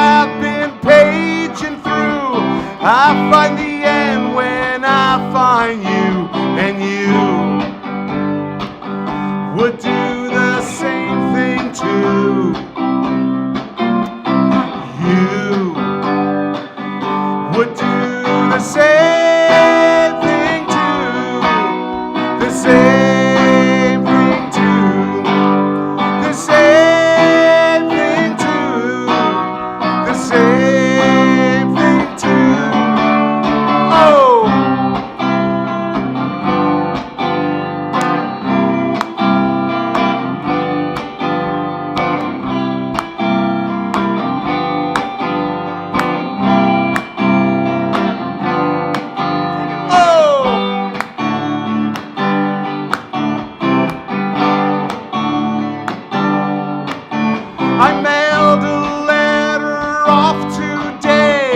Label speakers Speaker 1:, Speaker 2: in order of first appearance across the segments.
Speaker 1: have been paging through. I find the end when I find you, and you would do the same thing too. You would do the same thing too. The same thing too. The same thing too. The same thing too. Oh! I mailed a letter off today.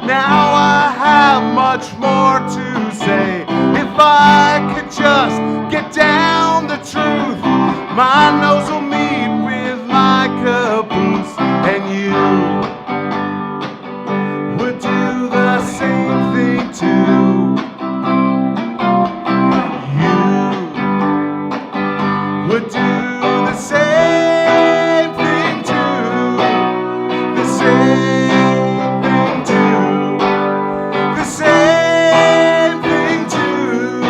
Speaker 1: Now I have much more to say. If I could just get down the truth, my nose will meet with my caboose, and you would do the same thing too. You would do the same thing too. The same thing too. The same thing too.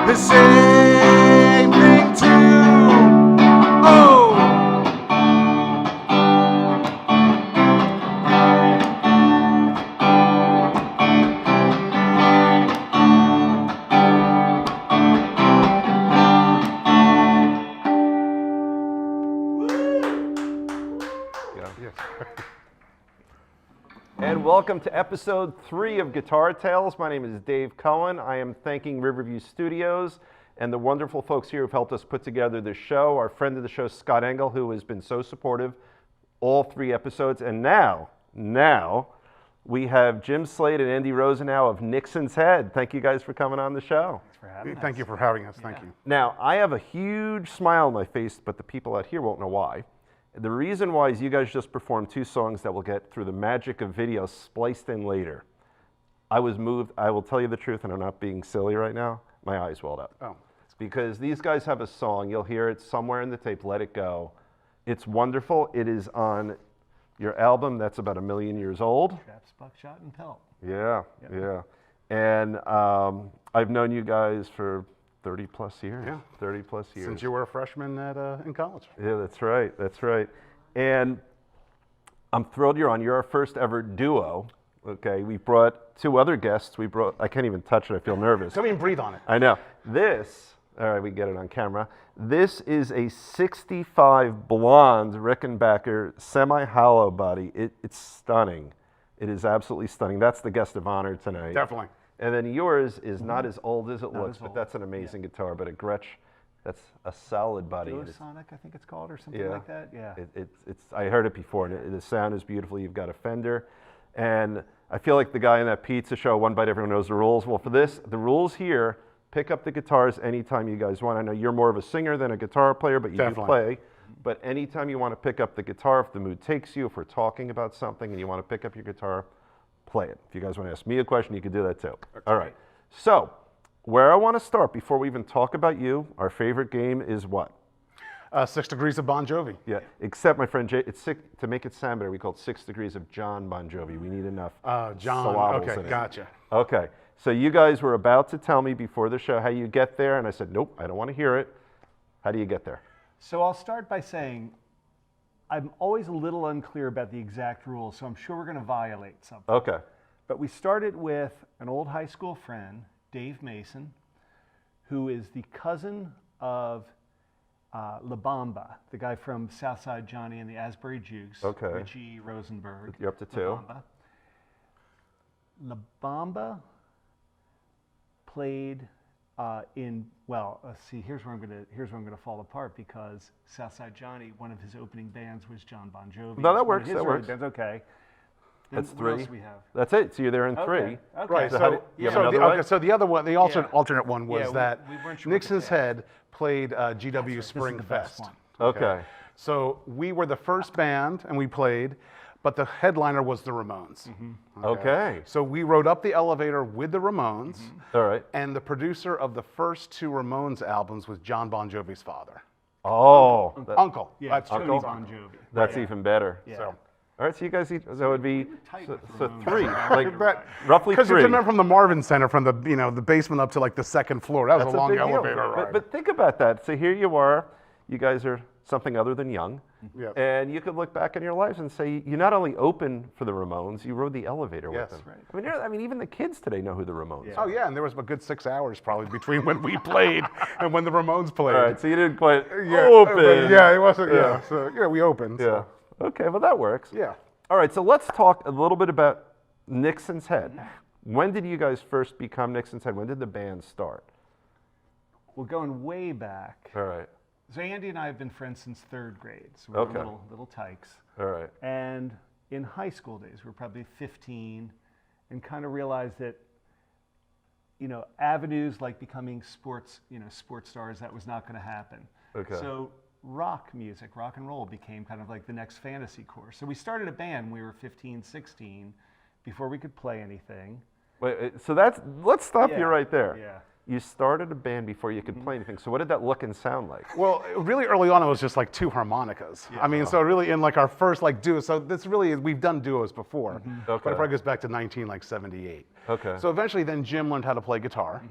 Speaker 1: The same thing too. Oh!
Speaker 2: And welcome to episode 3 of Guitar Tales. My name is Dave Cohen. I am thanking Riverview Studios and the wonderful folks here who've helped us put together this show. Our friend of the show, Scott Engel, who has been so supportive all 3 episodes. And now we have Jim Slade and Andy Rosenau of Nixon's Head. Thank you guys for coming on the show.
Speaker 3: Thanks for having us.
Speaker 4: Thank you for having us. Thank you.
Speaker 2: Now, I have a huge smile on my face, but the people out here won't know why. The reason why is you guys just performed 2 songs that will get through the magic of video spliced in later. I was moved. I will tell you the truth, and I'm not being silly right now. My eyes welled up.
Speaker 4: Oh.
Speaker 2: Because these guys have a song. You'll hear it somewhere in the tape, Let It Go. It's wonderful. It is on your album that's about 1 million years old.
Speaker 3: Traps, Buckshot, and Pelt.
Speaker 2: Yeah, yeah. And I've known you guys for 30 plus years.
Speaker 4: Yeah.
Speaker 2: 30 plus years.
Speaker 4: Since you were a freshman in college.
Speaker 2: Yeah, that's right. That's right. And I'm thrilled you're on. You're our first ever duo. Okay, we brought 2 other guests. I can't even touch it. I feel nervous.
Speaker 4: Don't even breathe on it.
Speaker 2: I know. All right, we can get it on camera. This is a 65 blonde Rickenbacker semi-hollow body. It's stunning. It is absolutely stunning. That's the guest of honor tonight.
Speaker 4: Definitely.
Speaker 2: And then yours is not as old as it
Speaker 3: Not
Speaker 2: looks,
Speaker 3: as
Speaker 2: but
Speaker 3: old.
Speaker 2: that's an amazing guitar. But a Gretsch, that's a solid body.
Speaker 3: Sonic, I think it's called, or something
Speaker 2: Yeah.
Speaker 3: like that. Yeah.
Speaker 2: I heard it before, and the sound is beautiful. You've got a Fender, and I feel like the guy in that pizza show, One Bite Everyone Knows the Rules. Well, for this, the rules here, pick up the guitars anytime you guys want. I know you're more of a singer than a guitar player, but you do
Speaker 4: Definitely.
Speaker 2: play. But anytime you want to pick up the guitar, if the mood takes you, if we're talking about something and you want to pick up your guitar, play it. If you guys want to ask me a question, you can do that too. All right. So, where I want to start before we even talk about you, our favorite game is what?
Speaker 4: 6 Degrees of Bon Jovi.
Speaker 2: Yeah, except my friend Jay, to make it sound better, we call it 6 Degrees of John Bon Jovi. We need enough
Speaker 4: John.
Speaker 2: syllables
Speaker 4: Okay,
Speaker 2: in it.
Speaker 4: gotcha.
Speaker 2: Okay, so you guys were about to tell me before the show how you get there, and I said, nope, I don't want to hear it. How do you get there?
Speaker 3: So I'll start by saying I'm always a little unclear about the exact rules, so I'm sure we're going to violate something.
Speaker 2: Okay.
Speaker 3: But we started with an old high school friend, Dave Mason, who is the cousin of La Bamba, the guy from Southside Johnny and the Asbury Jukes,
Speaker 2: Okay.
Speaker 3: Richie Rosenberg.
Speaker 2: You're up to 2.
Speaker 3: La Bamba. La Bamba played here's where I'm gonna fall apart, because Southside Johnny, one of his opening bands was John Bon Jovi.
Speaker 2: No, that
Speaker 3: It's one of
Speaker 2: works,
Speaker 3: his
Speaker 2: that
Speaker 3: early
Speaker 2: works.
Speaker 3: bands. Okay.
Speaker 2: That's
Speaker 3: Then
Speaker 2: 3.
Speaker 3: What else do we have?
Speaker 2: That's it. So you're there in 3.
Speaker 3: Okay.
Speaker 4: Right.
Speaker 2: So how
Speaker 4: So,
Speaker 2: do- you have another way?
Speaker 4: so the other one, the alternate,
Speaker 3: Yeah.
Speaker 4: alternate one was
Speaker 3: Yeah, we
Speaker 4: that
Speaker 3: weren't sure what to
Speaker 4: Nixon's
Speaker 3: say.
Speaker 4: Head played GW
Speaker 3: This is
Speaker 4: Spring
Speaker 3: the best
Speaker 4: Fest.
Speaker 3: one.
Speaker 2: Okay.
Speaker 4: So we were the first band, and we played, but the headliner was the Ramones.
Speaker 2: Okay.
Speaker 4: So we rode up the elevator with the Ramones,
Speaker 2: All right.
Speaker 4: and the producer of the first 2 Ramones albums was John Bon Jovi's father.
Speaker 2: Oh,
Speaker 4: Uncle.
Speaker 3: Yeah,
Speaker 4: That's
Speaker 3: Tony
Speaker 4: Tony's
Speaker 3: Bon
Speaker 4: uncle.
Speaker 3: Jovi.
Speaker 2: that's even better.
Speaker 3: Yeah.
Speaker 4: So.
Speaker 2: All right, so you guys, so it would be
Speaker 3: tight
Speaker 2: so,
Speaker 3: with
Speaker 2: so
Speaker 3: Ramones.
Speaker 2: 3, like
Speaker 4: But-
Speaker 2: roughly
Speaker 4: Because you
Speaker 2: 3.
Speaker 4: can remember from the Marvin Center, from the the basement up to like the 2nd floor. That was
Speaker 2: That's
Speaker 4: a long
Speaker 2: big deal.
Speaker 4: elevator ride.
Speaker 2: But think about that. So here you are. You guys are something other than young.
Speaker 4: Yep.
Speaker 2: And you could look back in your lives and say, you not only opened for the Ramones, you rode the elevator
Speaker 4: Yes.
Speaker 2: with them. I mean, even the kids today know who the Ramones
Speaker 4: Oh
Speaker 2: are.
Speaker 4: yeah, and there was a good 6 hours probably between when we played and when the Ramones played.
Speaker 2: All right, so you didn't quite
Speaker 4: Yeah,
Speaker 2: open.
Speaker 4: but yeah, it wasn't. Yeah, so yeah, we opened.
Speaker 2: Yeah.
Speaker 4: So.
Speaker 2: Okay, well, that works.
Speaker 4: Yeah.
Speaker 2: All right, so let's talk a little bit about Nixon's Head. When did you guys first become Nixon's Head? When did the band start?
Speaker 3: Well, going way back.
Speaker 2: All right,
Speaker 3: So Andy and I have been friends since 3rd grade. So we're
Speaker 2: Okay.
Speaker 3: little tykes.
Speaker 2: all right.
Speaker 3: And in high school days, we were probably 15 and kind of realized that, avenues like becoming sports stars, that was not going to happen.
Speaker 2: Okay.
Speaker 3: So rock music, rock and roll became kind of like the next fantasy course. So we started a band when we were 15, 16, before we could play anything.
Speaker 2: Wait, so let's stop you right there.
Speaker 3: Yeah.
Speaker 2: You started a band before you could play anything. So what did that look and sound like?
Speaker 4: Well, really early on, it was just like 2 harmonicas. I mean, so really in like our first like duo. So this really is, we've done duos before,
Speaker 2: Okay.
Speaker 4: but it probably goes back to 1978.
Speaker 2: Okay.
Speaker 4: So eventually, then Jim learned how to play guitar,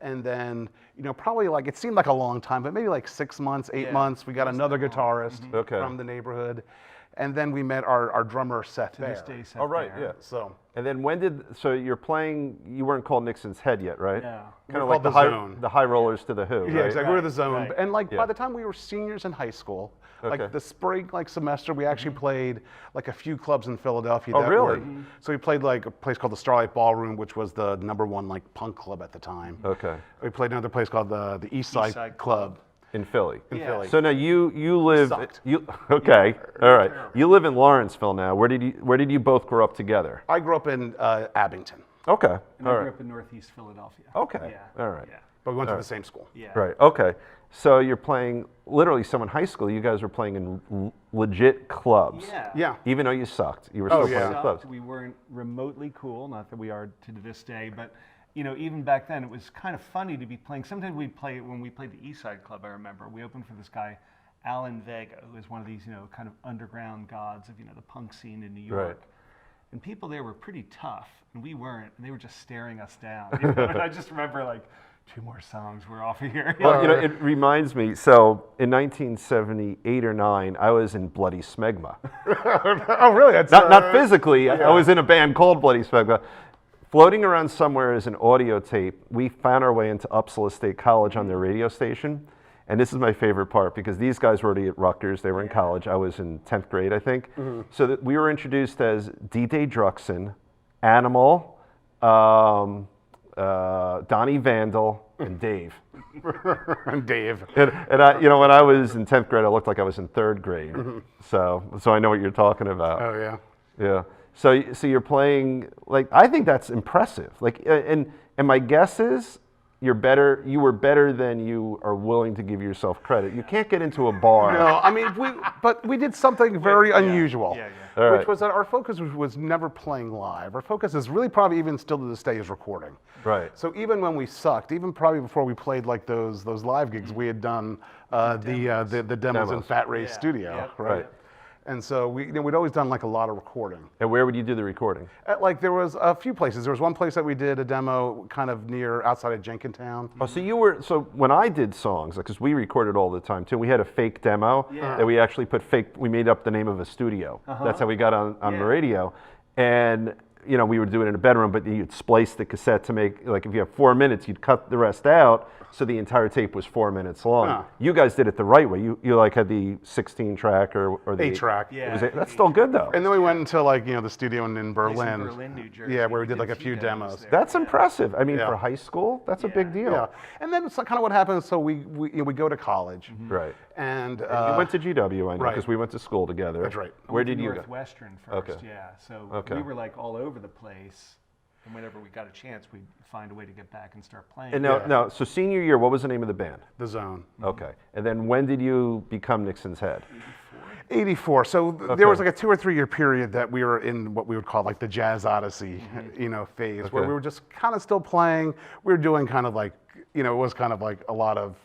Speaker 4: and then probably like it seemed like a long time, but maybe like 6 months, 8 months, we got another guitarist
Speaker 2: Okay.
Speaker 4: from the neighborhood, and then we met our drummer Seth
Speaker 3: To this
Speaker 4: Baer.
Speaker 3: day, Seth
Speaker 2: Oh, right,
Speaker 3: Baer.
Speaker 2: yeah.
Speaker 4: So
Speaker 2: And then when so you're playing, you weren't called Nixon's Head yet, right?
Speaker 3: No.
Speaker 2: Kind of
Speaker 4: We're
Speaker 2: like
Speaker 4: called
Speaker 2: the
Speaker 4: The Zone.
Speaker 2: high rollers to the Who,
Speaker 4: yeah,
Speaker 2: right?
Speaker 4: exactly. We were the
Speaker 3: Right,
Speaker 4: Zone,
Speaker 3: right.
Speaker 4: and like
Speaker 2: Yeah.
Speaker 4: by the time we were seniors in high school,
Speaker 2: Okay.
Speaker 4: like the spring semester, we actually played like a few clubs in Philadelphia.
Speaker 2: Oh,
Speaker 4: that
Speaker 2: really?
Speaker 4: were- So we played like a place called the Starlight Ballroom, which was the #1 like punk club at the time.
Speaker 2: Okay.
Speaker 4: We played another place called the East Side
Speaker 3: Side
Speaker 4: Club.
Speaker 2: In Philly.
Speaker 4: In
Speaker 3: Yeah.
Speaker 4: Philly.
Speaker 2: So now you live
Speaker 4: Sucked.
Speaker 2: okay. All right. You live in Lawrenceville now. Where did you both grow up together?
Speaker 4: I grew up in Abington,
Speaker 2: Okay.
Speaker 3: And
Speaker 2: All
Speaker 3: I grew
Speaker 2: right.
Speaker 3: up in Northeast Philadelphia.
Speaker 2: Okay.
Speaker 3: Yeah.
Speaker 2: All right.
Speaker 3: Yeah.
Speaker 4: but we went to the same school.
Speaker 3: Yeah.
Speaker 2: Right. Okay. So you're playing literally. So in high school, you guys were playing in legit clubs.
Speaker 3: Yeah.
Speaker 4: Yeah.
Speaker 2: Even though you sucked, you were
Speaker 4: Oh,
Speaker 2: still
Speaker 4: yeah.
Speaker 2: playing in clubs.
Speaker 3: We weren't remotely cool, not that we are to this day, but even back then it was kind of funny to be playing. Sometimes we'd play when we played the East Side Club. I remember we opened for this guy, Alan Vega, who is one of these kind of underground gods of the punk scene in New York.
Speaker 2: Right.
Speaker 3: And people there were pretty tough, and we weren't, and they were just staring us down. And I just remember like 2 more songs, we're off of here.
Speaker 2: Well, it reminds me. So in 1978 or 9, I was in Bloody Smegma.
Speaker 4: Oh, really? That's
Speaker 2: Not physically. I was in a band called Bloody Smegma. Floating around somewhere is an audio tape. We found our way into Uppsala State College on their radio station. And this is my favorite part because these guys were already at Rutgers. They were in college. I was in 10th grade, I think. So that we were introduced as D-Day Druxon, Animal, Donnie Vandal, and Dave.
Speaker 4: and Dave.
Speaker 2: And I, when I was in 10th grade, I looked like I was in 3rd grade. So I know what you're talking about.
Speaker 4: Oh yeah.
Speaker 2: Yeah. So you're playing, like, I think that's impressive. Like, and my guess is you were better than you are willing to give yourself credit. You can't get into a bar.
Speaker 4: No, I mean, we did something very unusual,
Speaker 3: Yeah.
Speaker 2: All
Speaker 4: which
Speaker 2: right.
Speaker 4: was that our focus was never playing live. Our focus is really probably even still to this day is recording.
Speaker 2: Right.
Speaker 4: So even when we sucked, even probably before we played like those live gigs, we had done the demos in
Speaker 2: Demos.
Speaker 4: Fat Ray's
Speaker 3: Yeah,
Speaker 4: studio,
Speaker 3: yeah,
Speaker 4: right? And so we'd always done like a lot of recording.
Speaker 2: And where would you do the recording?
Speaker 4: There was a few places. There was one place that we did a demo kind of outside of Jenkintown.
Speaker 2: Oh, so when I did songs, because we recorded all the time too, we had a fake demo that we actually we made up the name of a studio. That's how we got on the radio. And we would do it in a bedroom, but you'd splice the cassette to make, like if you have 4 minutes, you'd cut the rest out, so the entire tape was 4 minutes long.
Speaker 4: Huh.
Speaker 2: You guys did it the right way. You like had the 16 track or the
Speaker 4: 8-track.
Speaker 3: Yeah.
Speaker 2: That's still good though.
Speaker 4: And then we went into the studio in Berlin.
Speaker 3: Berlin, New Jersey.
Speaker 4: Yeah, where we did
Speaker 3: did
Speaker 4: like
Speaker 3: a
Speaker 4: a few
Speaker 3: few
Speaker 4: demos.
Speaker 3: there.
Speaker 2: That's impressive. I mean,
Speaker 4: Yeah.
Speaker 2: for high school, that's a big deal.
Speaker 4: Yeah, and then it's kind of what happens. So we go to college,
Speaker 2: Right.
Speaker 4: and
Speaker 2: You went to GW, I know,
Speaker 4: right.
Speaker 2: because we went to school together.
Speaker 4: That's right.
Speaker 2: Where did you go?
Speaker 3: Northwestern first,
Speaker 2: Okay.
Speaker 3: yeah. So
Speaker 2: Okay.
Speaker 3: we were like all over the place. And whenever we got a chance, we'd find a way to get back and start playing.
Speaker 2: And now, so senior year, what was the name of the band?
Speaker 4: The Zone.
Speaker 2: Okay. And then when did you become Nixon's Head?
Speaker 4: 84. So there was like a 2 or 3 year period that we were in what we would call like the Jazz Odyssey, phase, where we were just kind of still playing. We were doing kind of like, it was kind of like a lot of,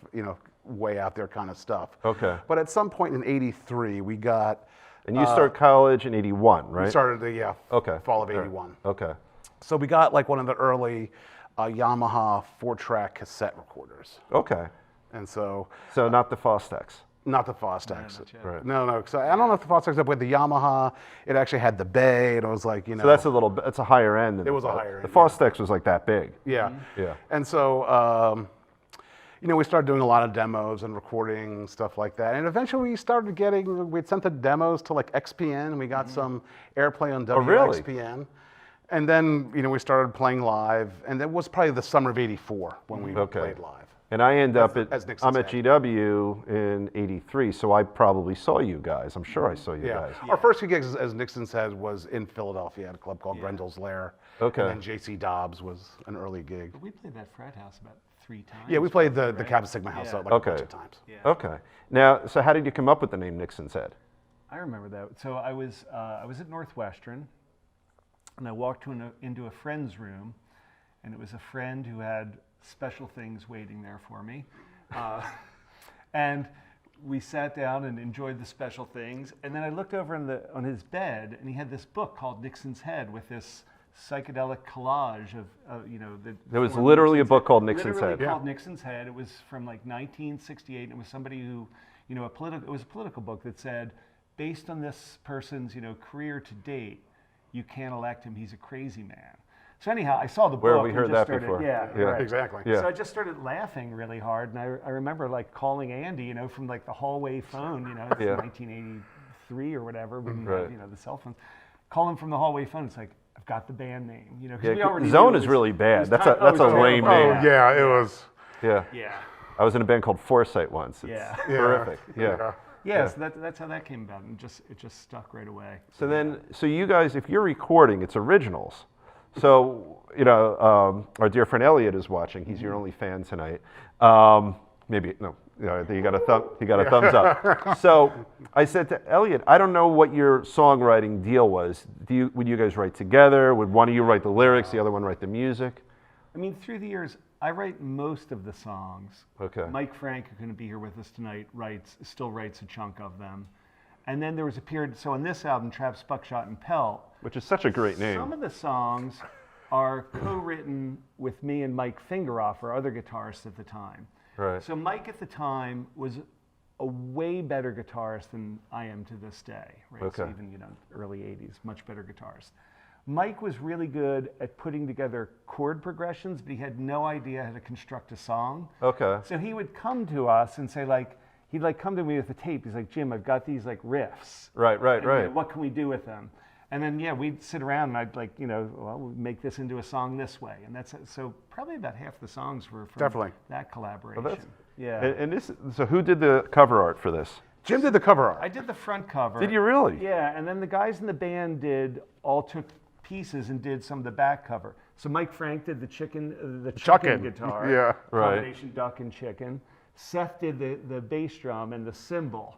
Speaker 4: way out there kind of stuff.
Speaker 2: Okay.
Speaker 4: But at some point in 83, we got.
Speaker 2: And you start college in 81, right?
Speaker 4: We started the fall of 81.
Speaker 2: Okay.
Speaker 4: So we got like one of the early Yamaha 4-track cassette recorders.
Speaker 2: Okay.
Speaker 4: And so.
Speaker 2: So not the Fostex.
Speaker 4: Not the Fostex.
Speaker 2: Right.
Speaker 4: No. Because I don't know if the Fostex, but with the Yamaha, it actually had the bay, and it was like,
Speaker 2: So that's that's a higher end. Than
Speaker 4: it was a higher end.
Speaker 2: The Fostex was like that big.
Speaker 4: Yeah.
Speaker 2: Yeah.
Speaker 4: And so, we started doing a lot of demos and recording, stuff like that. And eventually we started we'd sent the demos to like XPN, and we got some airplay on
Speaker 2: really?
Speaker 4: WXPN. And then, we started playing live, and that was probably the summer of 84 when we played live.
Speaker 2: And I end up
Speaker 4: as
Speaker 2: I'm at
Speaker 4: said.
Speaker 2: GW in 83, so I probably saw you guys. I'm sure I saw you guys.
Speaker 4: Our first few gigs, as Nixon said, was in Philadelphia at a club called Grendel's Lair.
Speaker 2: Okay.
Speaker 4: And then JC Dobbs was an early gig.
Speaker 3: But we played that frat house about 3 times.
Speaker 4: Yeah, we played the Kappa Sigma house out like a bunch of times.
Speaker 3: Yeah.
Speaker 2: Okay. Now, so how did you come up with the name Nixon's Head?
Speaker 3: I remember that. So I was at Northwestern, and I walked into a friend's room, and it was a friend who had special things waiting there for me. And we sat down and enjoyed the special things. And then I looked over on his bed, and he had this book called Nixon's Head with this psychedelic collage of,
Speaker 2: There was literally a book called Nixon's Head.
Speaker 3: Literally called Nixon's Head. It was from like 1968, and it was somebody who, it was a political book that said, based on this person's, career to date, you can't elect him. He's a crazy man. So anyhow, I saw the book.
Speaker 2: Where have we
Speaker 3: and
Speaker 2: heard
Speaker 3: just
Speaker 2: that
Speaker 3: started,
Speaker 2: before?
Speaker 3: Yeah, right.
Speaker 4: Exactly.
Speaker 2: Yeah.
Speaker 3: So I just started laughing really hard, and I remember like calling Andy, from like the hallway phone, it's 1983 or whatever, when the cell phone. Call him from the hallway phone. It's like, I've got the band name, because we already
Speaker 2: Zone
Speaker 3: knew
Speaker 2: is really bad. That's
Speaker 3: it was
Speaker 2: a lame
Speaker 3: terrible.
Speaker 2: name.
Speaker 4: Yeah, it was.
Speaker 2: Yeah.
Speaker 3: Yeah.
Speaker 2: I was in a band called Foresight once. It's terrific. Yeah.
Speaker 3: Yeah, so that's how that came about, and it just stuck right away.
Speaker 2: So you guys, if you're recording, it's originals. So, our dear friend Elliot is watching. He's your only fan tonight. Maybe, no, you got a thumbs up. So I said to Elliot, I don't know what your songwriting deal was. Would you guys write together? Would one of you write the lyrics, the other one write the music?
Speaker 3: I mean, through the years, I write most of the songs.
Speaker 2: Okay.
Speaker 3: Mike Frank, who's going to be here with us tonight, still writes a chunk of them. And then there was a period, so on this album, Traps, Buckshot, and Pelt,
Speaker 2: Which is such a great name.
Speaker 3: some of the songs are co-written with me and Mike Fingeroff, our other guitarist at the time.
Speaker 2: Right.
Speaker 3: So Mike at the time was a way better guitarist than I am to this day. Right?
Speaker 2: Okay.
Speaker 3: So even early 80s, much better guitarist. Mike was really good at putting together chord progressions, but he had no idea how to construct a song.
Speaker 2: Okay.
Speaker 3: So he would come to us and say he'd come to me with a tape. He's like, Jim, I've got these riffs.
Speaker 2: Right.
Speaker 3: What can we do with them? And then, we'd sit around and I'd we'll make this into a song this way. And that's so probably about half the songs were from that collaboration.
Speaker 2: So who did the cover art for this?
Speaker 4: Jim did the cover art.
Speaker 3: I did the front cover.
Speaker 2: Did you really?
Speaker 3: Yeah, and then the guys in the band took pieces and did some of the back cover. So Mike Frank did the chicken guitar.
Speaker 4: Yeah,
Speaker 2: right.
Speaker 3: Combination duck and chicken. Seth did the bass drum and the cymbal.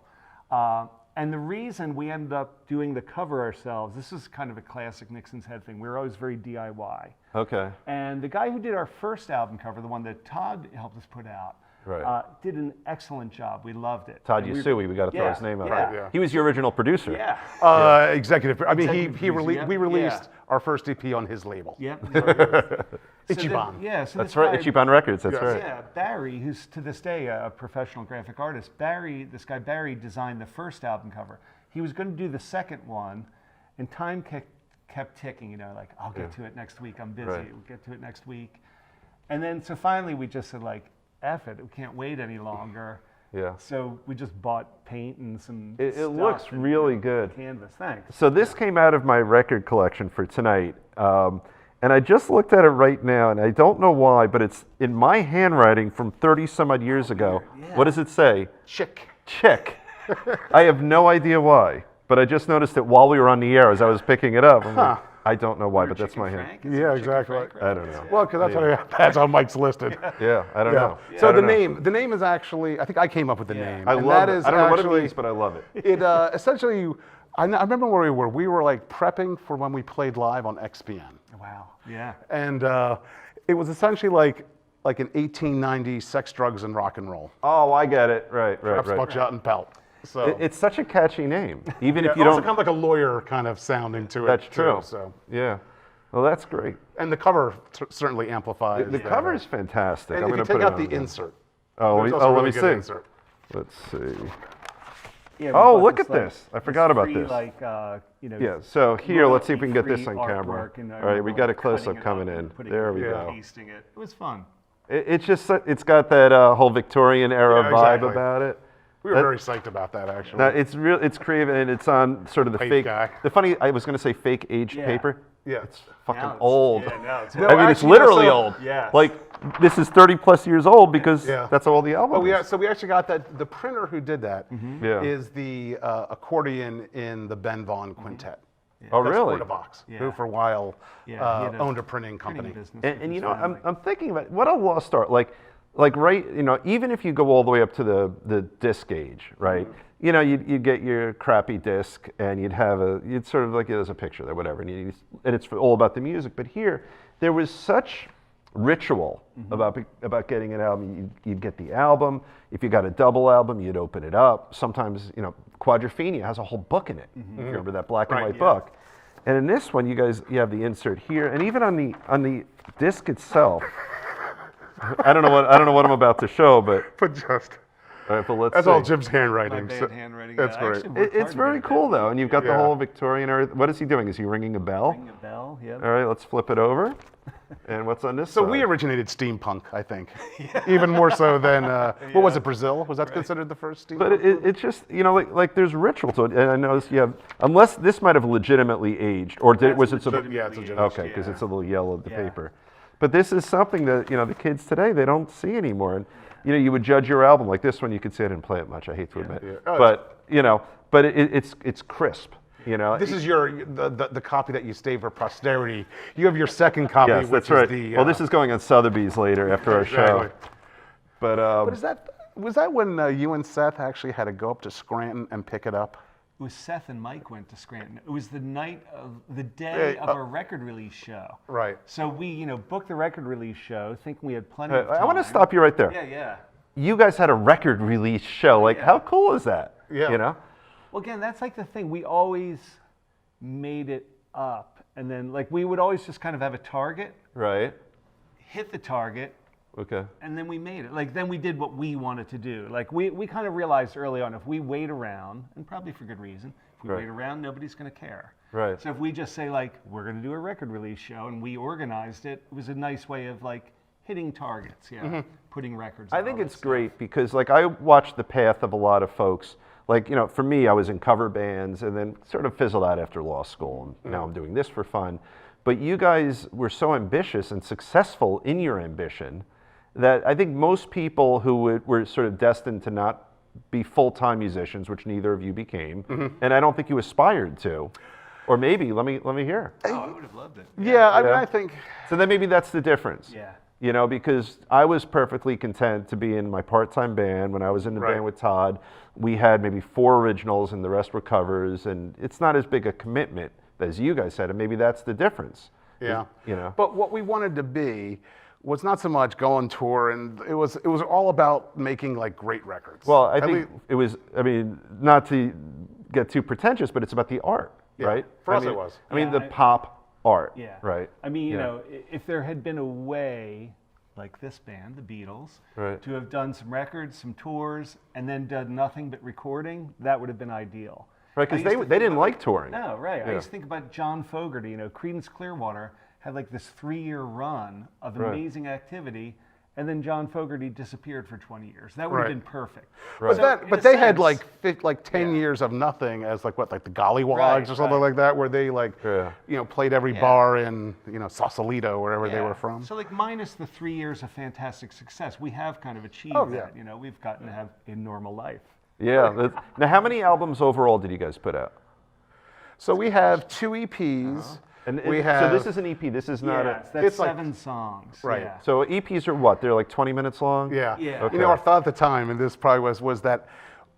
Speaker 3: And the reason we ended up doing the cover ourselves, this is kind of a classic Nixon's Head thing. We were always very DIY.
Speaker 2: Okay.
Speaker 3: And the guy who did our first album cover, the one that Todd helped us put out, did an excellent job. We loved it.
Speaker 2: Todd Yusui, we got to throw his name out.
Speaker 3: Yeah.
Speaker 2: He was your original producer.
Speaker 3: Yeah.
Speaker 4: Executive. I mean,
Speaker 3: Executive
Speaker 4: we
Speaker 3: producer,
Speaker 4: released our first EP on his label.
Speaker 3: Yeah.
Speaker 4: Ichiban.
Speaker 3: So
Speaker 2: That's
Speaker 3: this
Speaker 2: right.
Speaker 3: guy-
Speaker 2: Ichiban Records. That's right.
Speaker 3: Yeah, Barry, who's to this day a professional graphic artist. This guy Barry designed the first album cover. He was going to do the second one, and time kept ticking. I'll get to it next week. I'm busy.
Speaker 2: Right.
Speaker 3: We'll get to it next week. And then so finally we just said F it. We can't wait any longer.
Speaker 2: Yeah.
Speaker 3: So we just bought paint and some.
Speaker 2: It
Speaker 3: stuff
Speaker 2: looks
Speaker 3: and,
Speaker 2: really good.
Speaker 3: Canvas. Thanks.
Speaker 2: So this came out of my record collection for tonight. And I just looked at it right now, and I don't know why, but it's in my handwriting from 30 some odd years ago.
Speaker 3: Yeah.
Speaker 2: What does it say?
Speaker 4: Chick.
Speaker 2: I have no idea why, but I just noticed it while we were on the air as I was picking it up. I'm like, I don't know why,
Speaker 3: Or
Speaker 2: but that's
Speaker 3: Chicken
Speaker 2: my hint.
Speaker 3: Frank? Is
Speaker 4: Yeah,
Speaker 3: it Chicken
Speaker 4: exactly.
Speaker 3: Frank
Speaker 2: I don't
Speaker 3: reference?
Speaker 2: know.
Speaker 4: Well, because that's how Mike's listed.
Speaker 2: Yeah, I don't know.
Speaker 4: So
Speaker 2: I
Speaker 4: the
Speaker 2: don't know.
Speaker 4: name is actually, I think I came up with the name.
Speaker 2: I
Speaker 4: and
Speaker 2: love
Speaker 4: that
Speaker 2: it.
Speaker 4: is
Speaker 2: I don't know what it
Speaker 4: actually-
Speaker 2: means, but I love it.
Speaker 4: It essentially, I remember where we were. We were like prepping for when we played live on XPN.
Speaker 3: Wow. Yeah.
Speaker 4: And it was essentially like an 1890s sex, drugs, and rock and roll.
Speaker 2: Oh, I get it. Right.
Speaker 4: Perhaps buckshot and pelt. So
Speaker 2: It's such a catchy name, even if you
Speaker 4: also
Speaker 2: don't.
Speaker 4: kind of like a lawyer kind of sounding to it.
Speaker 2: That's
Speaker 4: too,
Speaker 2: true.
Speaker 4: so
Speaker 2: Yeah. Well, that's great.
Speaker 4: and the cover certainly amplifies.
Speaker 2: The
Speaker 4: that.
Speaker 2: cover is fantastic.
Speaker 4: And
Speaker 2: I'm
Speaker 4: if
Speaker 2: going
Speaker 4: you
Speaker 2: to put
Speaker 4: take
Speaker 2: it
Speaker 4: out the
Speaker 2: on.
Speaker 4: insert.
Speaker 2: Oh,
Speaker 4: there's
Speaker 2: let
Speaker 4: also
Speaker 2: me,
Speaker 4: a
Speaker 2: oh,
Speaker 4: really
Speaker 2: let me
Speaker 4: good
Speaker 2: see.
Speaker 4: insert.
Speaker 2: Let's see.
Speaker 3: Yeah, we
Speaker 2: Oh,
Speaker 3: bought
Speaker 2: look at
Speaker 3: like,
Speaker 2: this. I forgot about
Speaker 3: free,
Speaker 2: this.
Speaker 3: Like,
Speaker 2: Yeah, so here, let's see if we can get this on
Speaker 3: royalty-free
Speaker 2: camera.
Speaker 3: artwork, and I
Speaker 2: All right, we
Speaker 3: remember,
Speaker 2: got a
Speaker 3: like,
Speaker 2: close-up
Speaker 3: cutting it
Speaker 2: coming
Speaker 3: up
Speaker 2: in.
Speaker 3: and putting
Speaker 2: There
Speaker 3: it
Speaker 2: we
Speaker 3: in
Speaker 2: go.
Speaker 3: and pasting it. It was fun.
Speaker 2: It's just, it's got that whole Victorian era
Speaker 4: Yeah,
Speaker 2: vibe
Speaker 4: exactly.
Speaker 2: about it.
Speaker 4: We were
Speaker 2: That-
Speaker 4: very psyched about that, actually.
Speaker 2: Now, it's real, it's creative, and it's on sort of the
Speaker 4: Paint
Speaker 2: fake.
Speaker 4: guy.
Speaker 2: The funny, I was going to say fake aged
Speaker 3: Yeah.
Speaker 2: paper.
Speaker 4: Yeah.
Speaker 2: It's fucking
Speaker 3: Now it's-
Speaker 2: old.
Speaker 3: Yeah, now it's
Speaker 4: No,
Speaker 2: I mean, it's
Speaker 4: actually,
Speaker 2: literally
Speaker 4: also-
Speaker 2: old.
Speaker 3: Yes.
Speaker 2: Like, this is 30 plus years old because
Speaker 4: Yeah.
Speaker 2: that's all the album
Speaker 4: But
Speaker 2: is.
Speaker 4: so we actually got that. The printer who did that is
Speaker 2: Yeah.
Speaker 4: the accordion in the Ben Vaughn Quintet.
Speaker 2: Oh,
Speaker 4: That's
Speaker 2: really?
Speaker 4: Fortavox,
Speaker 3: Yeah.
Speaker 4: who for a while
Speaker 3: Yeah, he had a
Speaker 4: owned a printing company.
Speaker 3: business
Speaker 2: And,
Speaker 3: with
Speaker 2: you
Speaker 3: his
Speaker 2: know,
Speaker 3: family.
Speaker 2: I'm thinking about what a lost art. Like right, you know, even if you go all the way up to the disc age, right? You know, you'd get your crappy disc, and you'd sort of like it as a picture there, whatever, and it's all about the music. But here, there was such ritual about getting an album. You'd get the album. If you got a double album, you'd open it up. Sometimes, you know, Quadrophenia has a whole book in it. If you remember that black and
Speaker 4: Right,
Speaker 2: white
Speaker 4: yeah.
Speaker 2: book. And in this one, you have the insert here, and even on the disc itself. I don't know what I'm about to show, but
Speaker 4: But just
Speaker 2: all right, but let's
Speaker 4: that's
Speaker 2: see.
Speaker 4: all Jim's handwriting.
Speaker 3: My bad
Speaker 4: so
Speaker 3: handwriting.
Speaker 4: That's
Speaker 3: I
Speaker 4: great.
Speaker 3: actually worked hard
Speaker 2: It's
Speaker 3: to
Speaker 2: very
Speaker 3: get it
Speaker 2: cool
Speaker 3: that.
Speaker 2: though, and you've got the
Speaker 4: Yeah.
Speaker 2: whole Victorian era. What is he doing? Is he ringing a bell?
Speaker 3: Ring a bell. Yeah.
Speaker 2: All right, let's flip it over. And what's on this
Speaker 4: So
Speaker 2: side?
Speaker 4: we originated steampunk, I think, even more so than what was it? Brazil? Was that considered the first steampunk?
Speaker 2: But it's just, you know, like there's ritual to it, and I noticed you have, unless this might have legitimately aged, or was it sort of,
Speaker 4: Yeah, it's legitimate.
Speaker 2: okay, because it's a little yellow of the
Speaker 3: Yeah.
Speaker 2: paper. But this is something that, you know, the kids today, they don't see anymore. And, you know, you would judge your album like this one, you could say I didn't play it much, I hate to admit.
Speaker 4: Yeah. Oh,
Speaker 2: But, you know, but it's crisp, you know.
Speaker 4: This is the copy that you save for posterity. You have your second copy,
Speaker 2: Yes,
Speaker 4: which
Speaker 2: that's right.
Speaker 4: is the.
Speaker 2: Well, this is going on Sotheby's later after our
Speaker 4: Exactly.
Speaker 2: show. But,
Speaker 4: But was that when you and Seth actually had to go up to Scranton and pick it up?
Speaker 3: It was Seth and Mike went to Scranton. It was the day
Speaker 4: Yeah,
Speaker 3: of a record release show.
Speaker 4: Right.
Speaker 3: So we, booked the record release show, thinking we had plenty of time.
Speaker 2: I want to stop you right there.
Speaker 3: Yeah.
Speaker 2: You guys had a record release show. Like,
Speaker 3: Yeah.
Speaker 2: how cool is that?
Speaker 4: Yeah.
Speaker 2: You know?
Speaker 3: Well, again, that's like the thing. We always made it up, and then like we would always just kind of have a target,
Speaker 2: Right.
Speaker 3: hit the target,
Speaker 2: Okay.
Speaker 3: and then we made it. Like then we did what we wanted to do. Like we kind of realized early on, if we wait around, and probably for good reason, if we
Speaker 2: Right.
Speaker 3: wait around, nobody's going to care.
Speaker 2: Right.
Speaker 3: So if we just say like we're going to do a record release show, and we organized it, it was a nice way of like hitting targets. Yeah, putting records.
Speaker 2: I
Speaker 3: out,
Speaker 2: think
Speaker 3: all
Speaker 2: it's
Speaker 3: that stuff.
Speaker 2: great because, like, I watched the path of a lot of folks. Like, you know, for me, I was in cover bands and then sort of fizzled out after law school. And now I'm doing this for fun. But you guys were so ambitious and successful in your ambition that I think most people who were sort of destined to not be full-time musicians, which neither of you became, and I don't think you aspired to, or maybe let me hear.
Speaker 3: Oh, I would have loved it.
Speaker 4: Yeah, I mean,
Speaker 2: Yeah.
Speaker 4: I think.
Speaker 2: So then maybe that's the difference.
Speaker 3: Yeah.
Speaker 2: You know, because I was perfectly content to be in my part-time band. When I was in the
Speaker 4: Right.
Speaker 2: band with Todd, we had maybe 4 originals and the rest were covers, and it's not as big a commitment as you guys said, and maybe that's the difference.
Speaker 4: Yeah.
Speaker 2: You know.
Speaker 4: But what we wanted to be was not so much go on tour, and it was all about making like great records.
Speaker 2: Well, I
Speaker 4: At
Speaker 2: think
Speaker 4: least-
Speaker 2: it was, I mean, not to get too pretentious, but it's about the art,
Speaker 4: Yeah.
Speaker 2: right?
Speaker 4: For
Speaker 2: I
Speaker 4: us it
Speaker 2: mean-
Speaker 4: was.
Speaker 2: I mean,
Speaker 3: Yeah,
Speaker 2: the pop art,
Speaker 3: Yeah.
Speaker 2: right?
Speaker 3: I mean, you
Speaker 2: Yeah.
Speaker 3: know, if there had been a way, like this band, the Beatles,
Speaker 2: Right.
Speaker 3: to have done some records, some tours, and then done nothing but recording, that would have been ideal.
Speaker 2: Right, because
Speaker 3: I used to
Speaker 2: they
Speaker 3: think
Speaker 2: didn't
Speaker 3: about-
Speaker 2: like touring.
Speaker 3: No, right. I
Speaker 2: Yeah.
Speaker 3: used to think about John Fogerty, Creedence Clearwater had like this 3-year run of
Speaker 2: Right.
Speaker 3: amazing activity, and then John Fogerty disappeared for 20 years. That would have
Speaker 4: Right.
Speaker 3: been perfect.
Speaker 2: Right.
Speaker 3: So, in
Speaker 4: But
Speaker 3: a
Speaker 4: they had
Speaker 3: sense-
Speaker 4: like 10
Speaker 3: Yeah.
Speaker 4: years of nothing as like the Gollywogs
Speaker 3: Right,
Speaker 4: or something
Speaker 3: right.
Speaker 4: like that, where they
Speaker 2: Yeah.
Speaker 4: played every
Speaker 3: Yeah.
Speaker 4: bar in Sausalito, wherever they
Speaker 3: Yeah.
Speaker 4: were from.
Speaker 3: So like minus the 3 years of fantastic success, we have kind of achieved
Speaker 4: Oh, yeah.
Speaker 3: that. We've gotten to have a normal life.
Speaker 2: Yeah. Now, how many albums overall did you guys put out?
Speaker 4: So we have 2 EPs.
Speaker 2: And
Speaker 4: we have,
Speaker 2: so this is an EP. This is not
Speaker 3: Yeah,
Speaker 2: a.
Speaker 3: that's
Speaker 4: it's like-
Speaker 3: 7 songs.
Speaker 4: Right.
Speaker 3: Yeah.
Speaker 2: So EPs are what? They're like 20 minutes long.
Speaker 4: Yeah.
Speaker 3: Yeah.
Speaker 2: Okay.
Speaker 4: You know, our thought at the time, and this probably was that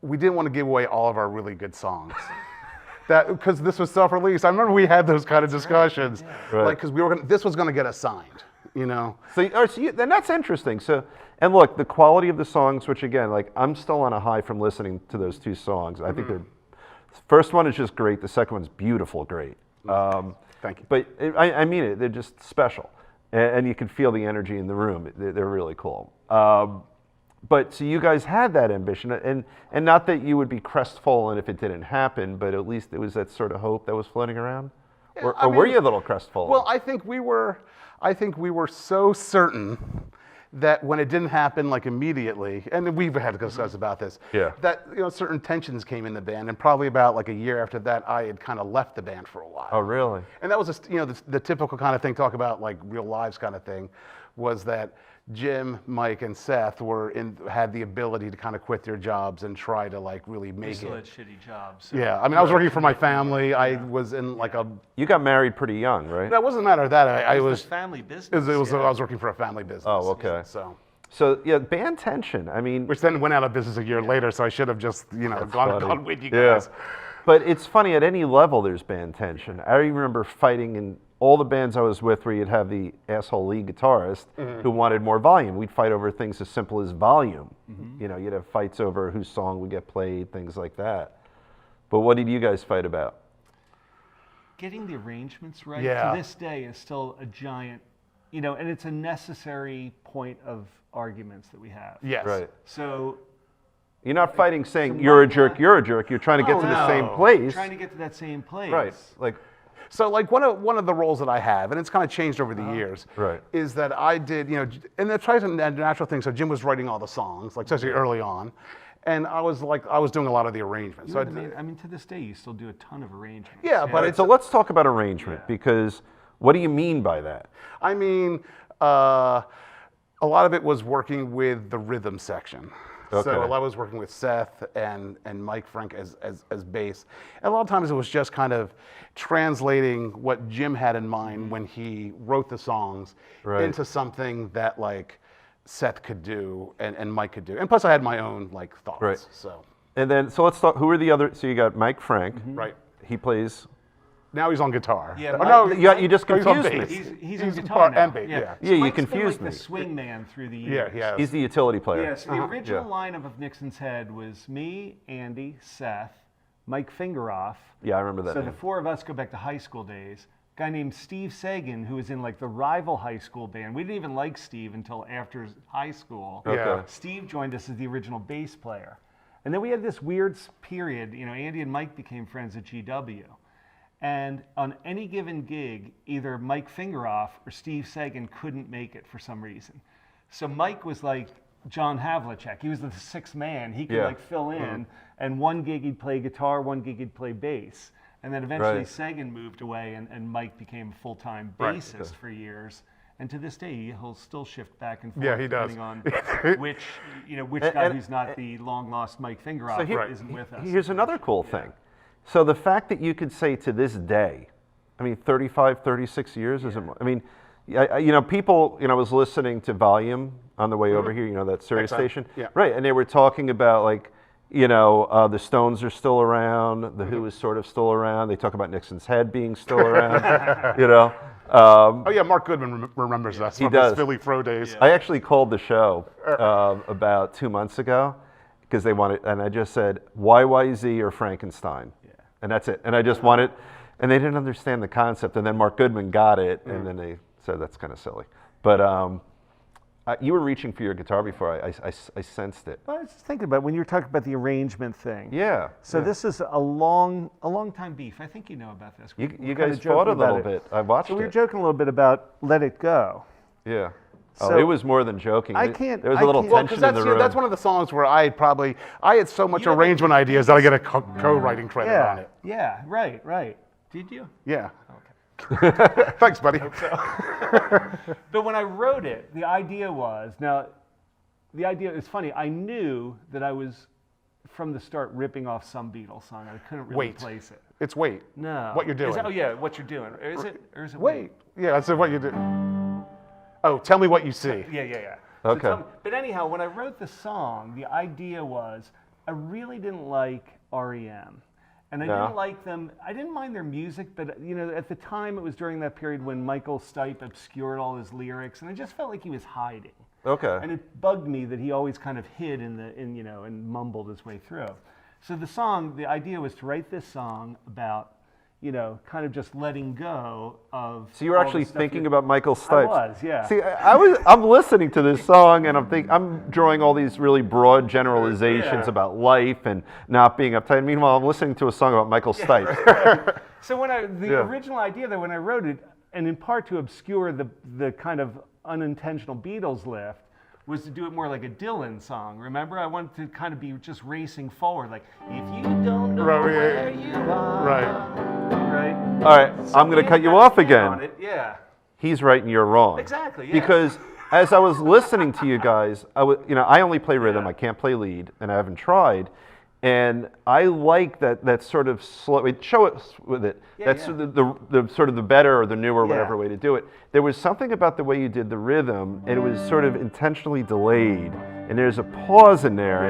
Speaker 4: we didn't want to give away all of our really good songs. That because this was self-released. I remember we had those kind of discussions,
Speaker 2: Right.
Speaker 4: like because this was going to get us signed. You know.
Speaker 2: Then that's interesting. So, and look, the quality of the songs, which again, like I'm still on a high from listening to those 2 songs. I think they're. First one is just great. The second one's beautiful, great.
Speaker 4: Thank you.
Speaker 2: But I mean it. They're just special, and you can feel the energy in the room. They're really cool. But so you guys had that ambition, and not that you would be crestfallen if it didn't happen, but at least it was that sort of hope that was floating around, or
Speaker 4: I
Speaker 2: were
Speaker 4: mean,
Speaker 2: you a little crestfallen?
Speaker 4: Well, I think we were so certain that when it didn't happen like immediately, and we've had to discuss about this,
Speaker 2: Yeah.
Speaker 4: that certain tensions came in the band, and probably about like a year after that, I had kind of left the band for a while.
Speaker 2: Oh, really?
Speaker 4: And that was the typical kind of thing, talk about like real lives kind of thing, was that Jim, Mike, and Seth had the ability to kind of quit their jobs and try to like really
Speaker 3: We
Speaker 4: make
Speaker 3: still
Speaker 4: it.
Speaker 3: had shitty jobs. So.
Speaker 4: Yeah, I mean, I was working for my family. I was in like a.
Speaker 2: You got married pretty young, right?
Speaker 4: That wasn't a matter of that. I
Speaker 3: It
Speaker 4: was.
Speaker 3: family business.
Speaker 4: It was.
Speaker 3: yeah.
Speaker 4: I was working for a family business.
Speaker 2: Oh, okay.
Speaker 4: So,
Speaker 2: So yeah, band tension. I mean,
Speaker 4: which then went out of business a year later. So I should have just gone with you guys.
Speaker 2: But it's funny, at any level there's band tension. I remember fighting in all the bands I was with where you'd have the asshole lead guitarist who wanted more volume. We'd fight over things as simple as volume. You know, you'd have fights over whose song would get played, things like that. But what did you guys fight about?
Speaker 3: Getting the arrangements right
Speaker 4: Yeah.
Speaker 3: to this day is still a giant, and it's a necessary point of arguments that we have.
Speaker 4: Yes.
Speaker 2: Right.
Speaker 3: So
Speaker 2: You're not fighting saying
Speaker 3: So
Speaker 2: you're a
Speaker 3: why
Speaker 2: jerk,
Speaker 3: not-
Speaker 2: you're a jerk. You're trying to get to the same
Speaker 4: no.
Speaker 2: place.
Speaker 3: trying to get to that same place.
Speaker 2: Right. Like,
Speaker 4: So like one of the roles that I have, and it's kind of changed over the years,
Speaker 2: Right.
Speaker 4: is that I did, and that's tries a natural thing. So Jim was writing all the songs, like especially early on, and I was doing a lot of the arrangements. So
Speaker 3: I mean, to this day, you still do a ton of arrangements.
Speaker 4: Yeah, but it's
Speaker 2: so let's talk about arrangement because what do you mean by that?
Speaker 4: I mean, a lot of it was working with the rhythm section.
Speaker 2: Okay.
Speaker 4: So a lot was working with Seth and Mike Frank as bass. And a lot of times it was just kind of translating what Jim had in mind when he wrote the songs
Speaker 2: Right.
Speaker 4: into something that like Seth could do and Mike could do. And plus I had my own like thoughts.
Speaker 2: Right.
Speaker 4: So
Speaker 2: And then, so let's talk, who are the other, so you got Mike Frank.
Speaker 4: right.
Speaker 2: He plays,
Speaker 4: Now he's on guitar.
Speaker 3: Yeah,
Speaker 4: Oh,
Speaker 3: Mike-
Speaker 4: no,
Speaker 2: you just
Speaker 4: he's on
Speaker 2: confused me.
Speaker 4: bass.
Speaker 3: He's
Speaker 4: He's
Speaker 3: on guitar now.
Speaker 4: and bass, yeah.
Speaker 2: Yeah, you
Speaker 3: Mike's been
Speaker 2: confused
Speaker 3: like
Speaker 2: me.
Speaker 3: the swing man through the
Speaker 4: Yeah,
Speaker 3: years.
Speaker 4: yeah.
Speaker 2: He's the utility player.
Speaker 3: Yeah, so the original
Speaker 2: Yeah.
Speaker 3: lineup of Nixon's Head was me, Andy, Seth, Mike Fingeroff.
Speaker 2: Yeah, I remember that
Speaker 3: So
Speaker 2: name.
Speaker 3: the 4 of us go back to high school days. A guy named Steve Sagan, who was in like the rival high school band. We didn't even like Steve until after high school.
Speaker 2: Okay.
Speaker 4: Yeah.
Speaker 3: Steve joined us as the original bass player. And then we had this weird period, Andy and Mike became friends at GW. And on any given gig, either Mike Fingeroff or Steve Sagan couldn't make it for some reason. So Mike was like John Havlicek. He was the 6th man. He could
Speaker 2: Yeah.
Speaker 3: like fill in. And one gig he'd play guitar, one gig he'd play bass. And then eventually
Speaker 2: Right.
Speaker 3: Sagan moved away and Mike became a full-time
Speaker 4: Right.
Speaker 3: bassist for years. And to this day, he'll still shift back and forth
Speaker 4: Yeah, he does.
Speaker 3: depending on which guy
Speaker 2: and-
Speaker 3: who's not the long-lost Mike Fingeroff
Speaker 2: here-
Speaker 3: isn't with us.
Speaker 2: Here's another cool thing. So the fact that you could say to this day, I mean, 35, 36 years isn't, I mean, people, I was listening to Volume on the way over here, that Sirius
Speaker 4: XM,
Speaker 2: station.
Speaker 4: yeah.
Speaker 2: Right, and they were talking about like, the Stones are still around, The Who is sort of still around. They talk about Nixon's Head being still around,
Speaker 4: Oh yeah, Mark Goodman remembers us from
Speaker 2: does.
Speaker 4: his Philly Fro days.
Speaker 2: I actually called the show about 2 months ago because they wanted, and I just said YYZ or Frankenstein, and that's it. And I just wanted, and they didn't understand the concept. And then Mark Goodman got it, and then they said that's kind of silly. But you were reaching for your guitar before I sensed it.
Speaker 3: Well, I was just thinking about when you were talking about the arrangement thing.
Speaker 2: Yeah.
Speaker 3: So this is a long time beef. I think you know about this.
Speaker 2: You
Speaker 3: We're
Speaker 2: guys
Speaker 3: kinda
Speaker 2: fought a
Speaker 3: joking
Speaker 2: little
Speaker 3: about it.
Speaker 2: bit. I watched
Speaker 3: So we were
Speaker 2: it.
Speaker 3: joking a little bit about Let It Go.
Speaker 2: Yeah.
Speaker 3: So-
Speaker 2: Oh, it was more than joking.
Speaker 3: I can't-
Speaker 2: There was
Speaker 3: I
Speaker 2: a little
Speaker 3: can't-
Speaker 4: Well,
Speaker 2: tension
Speaker 4: because
Speaker 2: in the room.
Speaker 4: that's one of the songs where I had so much arrangement ideas that I get a co-writing credit on it.
Speaker 3: Yeah, right. Did you?
Speaker 4: Yeah. Thanks, buddy.
Speaker 3: But when I wrote it, the idea is funny. I knew that I was from the start ripping off some Beatles song. I couldn't really
Speaker 4: Wait.
Speaker 3: place it.
Speaker 4: It's Wait.
Speaker 3: No.
Speaker 4: What you're doing.
Speaker 3: Is that, oh yeah, what you're doing. Or is it
Speaker 4: Wait. Yeah, I said what you do. Oh, tell me what you see.
Speaker 3: Yeah.
Speaker 2: Okay.
Speaker 3: So but anyhow, when I wrote the song, the idea was I really didn't like REM. And I didn't like them. I didn't mind their music, but at the time it was during that period when Michael Stipe obscured all his lyrics, and I just felt like he was hiding.
Speaker 2: Okay.
Speaker 3: And it bugged me that he always kind of hid and mumbled his way through. So the idea was to write this song about, kind of just letting go of.
Speaker 2: So you were
Speaker 3: all the
Speaker 2: actually
Speaker 3: stuff
Speaker 2: thinking
Speaker 3: that-
Speaker 2: about Michael Stipe.
Speaker 3: I was, yeah.
Speaker 2: See, I'm listening to this song and I'm drawing all these really broad generalizations about life and not being uptight. Meanwhile, I'm listening to a song about Michael Stipe.
Speaker 3: So the original idea that when I wrote it, and in part to obscure the kind of unintentional Beatles lift, was to do it more like a Dylan song. Remember, I wanted to kind of be just racing forward, like if you don't know where you are, right.
Speaker 2: All right, I'm going to cut you off again.
Speaker 3: On it. Yeah,
Speaker 2: He's right and you're wrong.
Speaker 3: exactly. Yeah.
Speaker 2: Because as I was listening to you guys, I only play rhythm. I can't play lead, and I haven't tried. And I like that sort of slow. Show us with it. That's the sort of the better or the newer, whatever way to do it. There was something about the way you did the rhythm, and it was sort of intentionally delayed. And there's a pause in there.